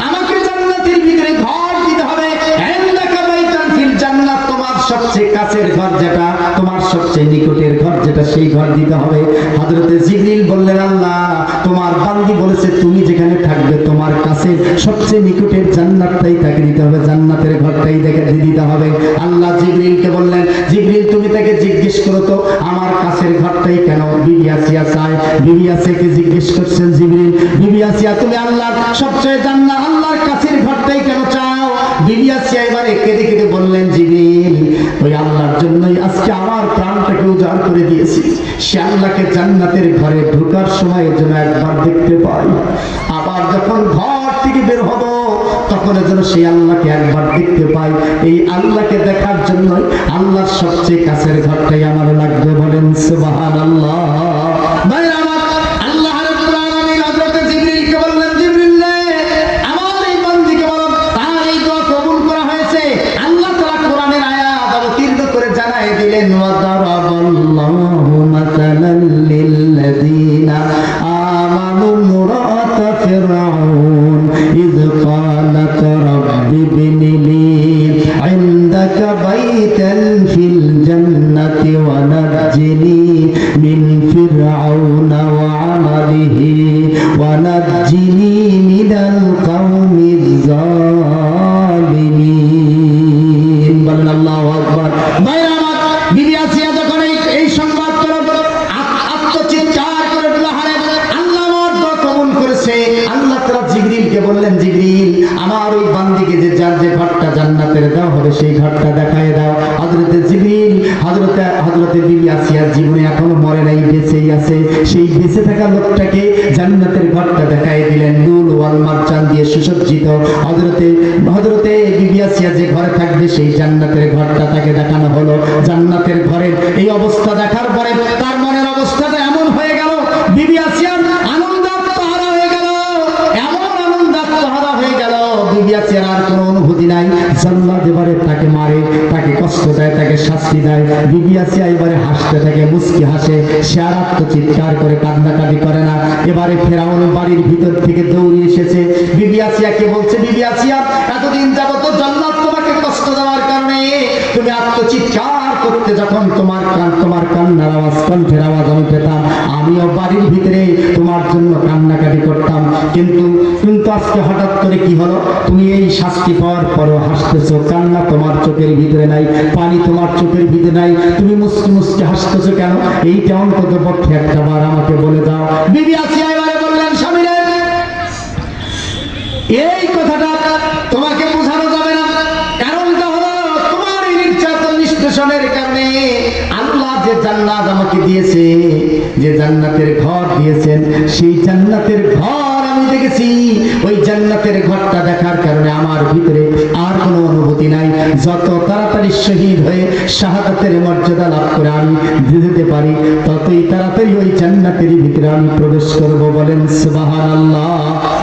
আমাকে জান্নাতের ভিতরে ঘর দিতে হবে। ইনদাকা বাইতান ফিল জান্নাহ, তোমার সবচেয়ে কাছের ঘর যেটা, তোমার সবচেয়ে নিকটের ঘর যেটা, সেই ঘর দিতে হবে। হযরতে জিবরিল বললেন, আল্লাহ তোমার বান্দি বলেছে তুমি যেখানে থাকবে তোমার কাছে সবচেয়ে নিকটের জান্নাতটাই তাকে দিতে হবে, জান্নাতের ঘরটাই দেখে দিতে হবে। আল্লাহ জিবরিলকে বললেন, জিবরিল তুমি তাকে জিজ্ঞেস করো তো আমার কাছের ঘরটাই কেন বিবি আসিয়া চায়। বিবি আসিয়াকে জিজ্ঞেস করছেন জিবরিল, বিবি আসিয়া তুমি আল্লাহর সবচেয়ে জান্নাত আল্লাহর কাছের ঘরটাই কেন চাও? বিবি আসিয়া এবারে কেঁদে কেঁদে বললেন, জিবরিল, ওই আল্লাহর জন্যই আজকে আমার প্রাণটাকে উজাড় করে দিয়েছি। সে আল্লাহকে জান্নাতের ঘরে ঢোকার সময় যেন একবার দেখতে পাই, আবার যখন ঘর থেকে বের হব তখন যেন সেই আল্লাহকে একবার দেখতে পাই। এই আল্লাহকে দেখার জন্য আল্লাহর সবচেয়ে কাছের ঘরটাই আমার লাগবে। বলেন সুবহানাল্লাহ। সেই ঘরটা দেখায় দাও। হযরতে জিবরিল হযরতে বিবি আসিয়ার জীবনে এখনো মরে নাই, বেঁচেই আছে। সেই বেঁচে থাকা লোকটাকে জান্নাতের ঘরটা দেখায় দিলেন, নুল ওয়াল মারজান দিয়ে সুসজ্জিত। হযরতে বিবি আসিয়া যে ঘরে থাকবে সেই জান্নাতের ঘরটা তাকে দেখানো হলো। জান্নাতের ঘরের এই অবস্থা দেখার পরে তার মনের অবস্থাটা এমন হয়ে গেল, বিবি আসিয়ার আনন্দাত্মহারা হয়ে গেল, এমন আনন্দাত্মহারা হয়ে গেল, বিবি আসিয়ার আর কোনো অনুভূতি নাই। জান্নাত এবারে তাকে মারে, তাকে কষ্ট দেয়, তাকে শাস্তি দেয়। বিবি আসিয়া এবারে হাসতে থাকে, মুস্কি হাসে, সে আর আত্মচিৎকার করে কান্নাকাটি করে না। এবারে ফেরাউন বাড়ির ভিতর থেকে দৌড়ে এসেছে, বিবি আসিয়াকে বলছে, বিবি আসিয়া, এতদিন যাবত জান্নাত তোমাকে কষ্ট দেওয়ার কারণে তুমি আত্মচিৎকার করতে, যখন তোমার কান্নার আওয়াজ, কণ্ঠের আওয়াজ আমি পেতাম, আমিও বাড়ির ভিতরে তোমার জন্য কান্নাকাটি করতাম। কিন্তু আজকে হঠাৎ করে কি হলো, তুমি এই শাস্তি পাওয়ার পরও হাসতেছো, কান্না তোমার চোখের ভিতরে নাই, পানি তোমার চোখের ভিতরে নাই, তুমি মুস্কি মুস্কি হাসতেছো কেন? এইটা অন্তত পক্ষে একটা বার আমাকে বলে দাও। বিবি আসিয়া এবারে বললেন, স্বামী রে, এই কথাটা তোমাকে বোঝানো যাবে না। কারণটা হলো তোমার এই নির্যাতন নিষ্পেষণের কারণে আল্লাহ যে জান্নাত আমাকে দিয়েছে, যে জান্নাতের ঘর দিয়েছেন, সেই জান্নাতের ঘর আমি দেখেছি। ওই জান্নাতের ঘরটা দেখার কারণে আমার ভিতরে আর কোনো অনুভূতি নাই। যত তাড়াতাড়ি শহীদ হয়ে শাহাদাতের মর্যাদা লাভ করে আমি যেতে পারি, ততই তাড়াতাড়ি ওই জান্নাতের ভিতরে আমি প্রবেশ করব। বলেন সুবহানাল্লাহ।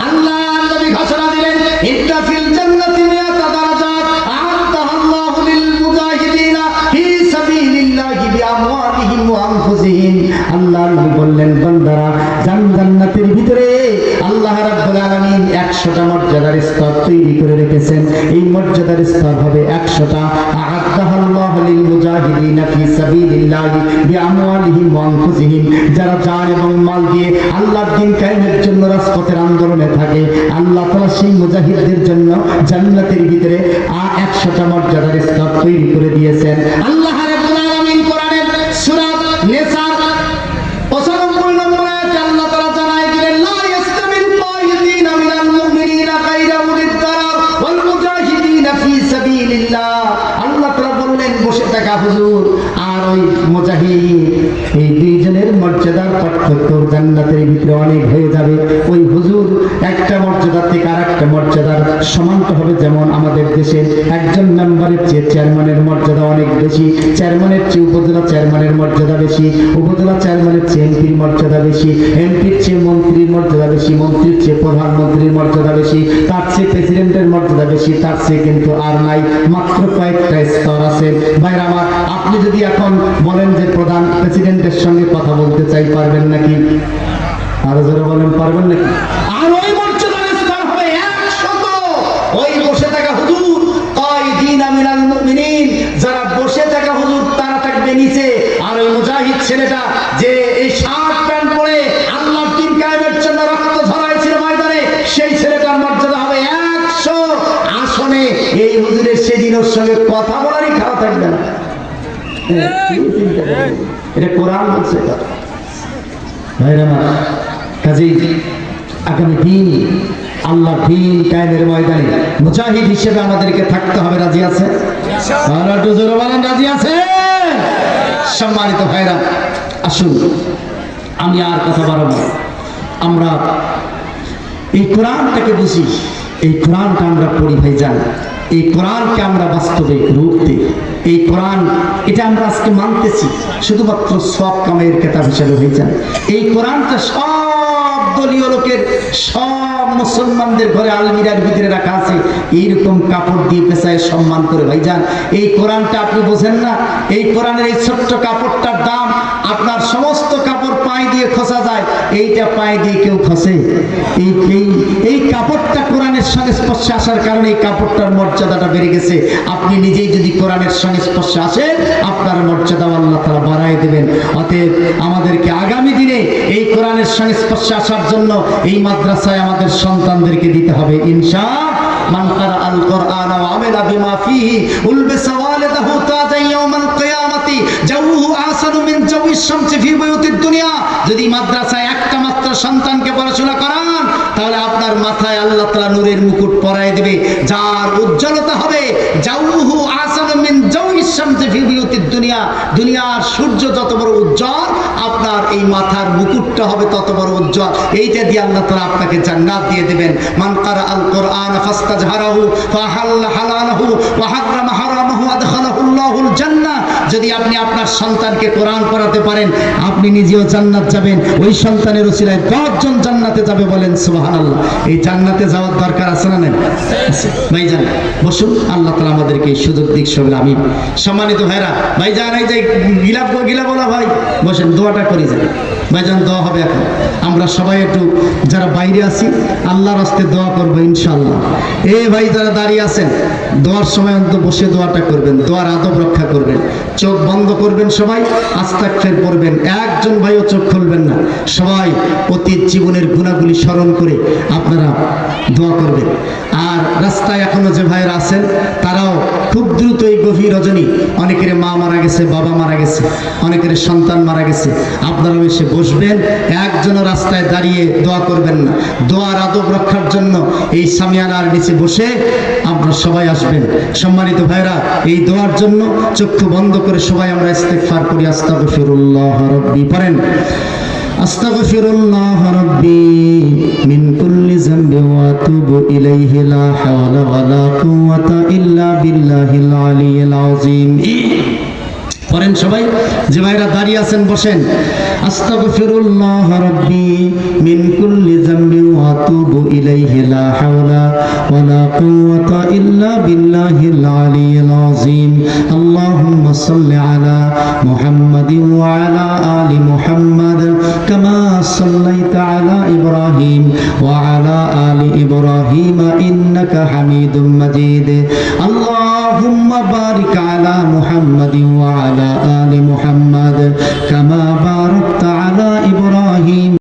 আল্লাহ নবী ঘোষণা দিলেন, ইন্না ফিল জান্নাতি মিয়াতা দারাজাত আ'তাহাল্লাহু লিল মুজাহিদিনা ফি সাবিলিল্লাহি বিআমওয়ালিহিম ওয়া আনফুসিহিম। আল্লাহ নবী বললেন, বান্দারা, জান্নাতের ভিতরে আল্লাহ রাব্বুল আলামিন 100টা মর্যাদার স্তর তৈরি করে রেখেছেন। এই মর্যাদার স্তর হবে 100টা। আ'তাহাল্লাহু লিল মুজাহিদিনা ফি সাবিলিল্লাহি বিআমওয়ালিহিম ওয়া আনফুসিহিম, যারা জান এবং মাল দিয়ে আল্লাহর দ্বীন কায়েমের জন্য রাজপথের আন্দোলনে থাকে, আল্লাহ তাআলা সেই মুজাহিদদের জন্য জান্নাতের ভিতরে 100টা মর্যাদার স্তর তৈরি করে দিয়েছেন। আল্লাহ রাব্বুল আলামিন কোরআনের সূরা নিসার 95 নম্বর আয়াতে আল্লাহ তাআলা জানায় দিলেন, লা ইয়াস্তামিল মুজাহিদিনা মিনাল মুমিনিনা গায়রা উলিদ দারার ওয়াল মুজাহিদিনা ফি সাবিলিল্লাহ। আল্লাহ তাআলা বললেন, বসে থাকা হুজুর আর ওই মুজাহিদ, এই দুইজনের মর্যাদার পার্থক্য জান্নাতের ভিতরে অনেক হয়ে যাবে। ওই হুজুর একটা মর্যাদা থেকে আরেকটা মর্যাদার সমান্ত হবে। যেমন আমাদের দেশের একজন মেম্বারের চেয়ে চেয়ারম্যানের মর্যাদা অনেক বেশি, চেয়ারম্যানের চেয়ে উপজেলা চেয়ারম্যানের মর্যাদা বেশি, উপজেলা চেয়ারম্যানের চেয়ে এমপির মর্যাদা বেশি, এমপির চেয়ে মন্ত্রীর মর্যাদা বেশি, মন্ত্রীর চেয়ে প্রধানমন্ত্রীর মর্যাদা বেশি, তার চেয়ে প্রেসিডেন্টের মর্যাদা বেশি, তার চেয়ে কিন্তু আর নাই, মাত্র কয়েকটা স্তর আছে। ভাইরা আমার, আপনি যদি এখন বলেন যে প্রধান প্রেসিডেন্টের সঙ্গে কথা বলতে চাই, পারবেন নাকি? আরো জোরে বলেন, পারবেন নাকি? আর ওই মর্যাদার স্তর হবে 100। ওই বসে থাকা হুজুর কায়দিনা মিনাল মুমিনিন, যারা বসে থাকা হুজুর তারা থাকবে নিচে, আর ওই মুজাহিদ ছেলেটা যে এই শার্ট প্যান্ট পরে আল্লাহর দ্বীন কায়েমের জন্য রক্ত ঝরাইছিল ময়দানে, সেই ছেলেটার মর্যাদা হবে 100 আসনে। এই হুজুরের সেদিন ওর সঙ্গে কথা বলারই খাওয়া থাকবে না। এটা কোরআন বলছে। ভাইরা আমার, কাজেই আগামী দিন আল্লাহ দিন কায়েমের ময়দানে মুজাহিদ হিসেবে আমাদেরকে থাকতে হবে। রাজি আছে? আর একটু জোরে বলেন, রাজি আছে? সম্মানিত ভাইরা, আসুন আমি আর কথা বাড়াবো না। আমরা এই কোরআনটাকে বুঝি, এই কোরআনটা আমরা পড়ি ভাইজান, এই কোরআনকে আমরা বাস্তবে রূপ দিই। এই কোরআন এটা আমরা আজকে মানতেছি শুধুমাত্র সব কামের কিতাব হিসেবে ভাইজান। এই কোরআনটা সব দলীয় লোকের, সব মুসলমানদের ঘরে আলমিরার ভিতরে রাখা আছে, এইরকম কাপড় দিয়ে পেঁচায় সম্মান করে ভাইজান। এই কোরআনটা আপনি বোঝেন না, এই কোরআনের এই ছোট্ট কাপড়টার দাম আপনার সমস্ত কাপড় পায়ে দিয়ে খসা যায়, এইটা পায়ে দিয়ে কেউ খসে? এই কাপড়টা কোরআনের সংস্পর্শে আসার কারণে এই কাপড়টার মর্যাদাটা বেড়ে গেছে। আপনি নিজেই যদি কোরআনের সংস্পর্শে আসেন, আপনার মর্যাদা আল্লাহ তাআলা বাড়ায় দেবেন। অতএব আমাদেরকে আগামী দিনে এই কোরআনের সংস্পর্শে আসার জন্য এই মাদ্রাসায় আমাদের সন্তানদেরকে দিতে হবে ইনশাআল্লাহ। মান ক্বারা আল কোরআন ওয়া আমিলা বিমা ফীহি উলবিসা ওয়ালিদাহু তাজান ইয়াউমাল কিয়ামাতি জাওহু আহসানু মিন জাওয়িশ শামসি ফি বুয়ুতিদ দুনিয়া। যদি মাদ্রাসায় একটা মাত্র সন্তানকে পড়াশোনা করান, তাহলে আপনার মাথায় আল্লাহ তাআলা নূরের মুকুট পরায় দেবে, যার উজ্জ্বলতা হবে জাওহু আহসানু মিন জাওয়িশ শামসি ফি বুয়ুতিদ দুনিয়া। দুনিয়ার সূর্য যত বড় উজ্জ্বল, আপনার এই মাথার মুকুটটা হবে তত বড় উজ্জ্বল। এইটা দিয়ে আল্লাহ তাআলা আপনাকে জান্নাত দিয়ে দেবেন। মান ক্বারা আল কোরআন ফাস্তাজহারাহু ফাহাল্লা হালালাহু ওয়া হারামা হারামাহু আদখালাহুল্লাহুল জান্নাহ। যদি আপনি আপনার সন্তানকে কোরআন পড়াতে পারেন, আপনি নিজেও জান্নাত যাবেন, ওই সন্তানের ওসিলায় 10 জন জান্নাতে যাবে। বলেন সুবহানাল্লাহ। এই জান্নাতে যাওয়ার দরকার আছে না? নেই? ভাইজান বসুন, আল্লাহ তাআলা আমাদেরকে এই সুযোগ দিক সবল। আমি সম্মানিত ভাইরা, ভাইজান এই যে গিলা বলা ভাই, বসেন, দোয়াটা করি যান ভাইজান। দোয়া হবে এখন। আমরা সবাই একটু যারা বাইরে আছি আল্লাহর রাস্তে দোয়া করবো ইনশাআল্লাহ। ভাই যারা দাঁড়িয়ে আছেন, দোয়ার সময় অন্তত বসে দোয়াটা করবেন, দোয়ার আদব রক্ষা করবেন, চোখ বন্ধ করবেন, সবাই আস্তাগফির পড়বেন। একজন ভাইও চোখ খুলবেন না, সবাই অতীত জীবনের গুণাগুলি স্মরণ করে আপনারা দোয়া করবেন। আর রাস্তায় এখনো যে ভাইরা আছেন, তারাও খুব দ্রুত এই গভীর রজনী, অনেকের মা মারা গেছে, বাবা মারা গেছে, অনেকের সন্তান মারা গেছে, আপনারাও এসে বসবেন, একজনও রাস্তায় দাঁড়িয়ে দোয়া করবেন না। দোয়ার আদব রক্ষার জন্য এই সামিয়ানার নিচে বসে আপনারা সবাই আসবেন। সম্মানিত ভাইরা, এই দোয়ার জন্য চক্ষু বন্ধ করে সবাই আমরা ইস্তিগফার করি। আস্তাগফিরুল্লাহ রাব্বি, পড়েন আস্তাগফিরুল্লাহ রাব্বি মিন কুল্লি যামবি ওয়া আতুবু ইলাইহি লা হাওলা ওয়ালা কুওয়াতা ইল্লা বিল্লাহিল আলিয়্যিল আযীম। পড়েন সবাই, যে ভাইরা দাঁড়িয়ে আছেন বসেন। আস্তাগফিরুল্লাহ রাব্বি মিন কুল্লি যামবি ওয়া আতুবু ইলাইহি লা হাওলা ওয়ালা কুওয়াতা ইল্লা বিল্লাহিল আলিয়্যিল আযীম। আল্লাহুম্মা সাল্লি আলা মুহাম্মাদিন ওয়া আলা আলি মুহাম্মাদ কামা সাল্লাইতা আলা ইব্রাহিম ওয়া আলা আলি ইব্রাহিম ইন্নাকা হামিদুম মাজিদ। আল্লাহুম্মা বারিক আলা মুহাম্মাদিন ওয়া আলা آل محمد كما باركت على إبراهيم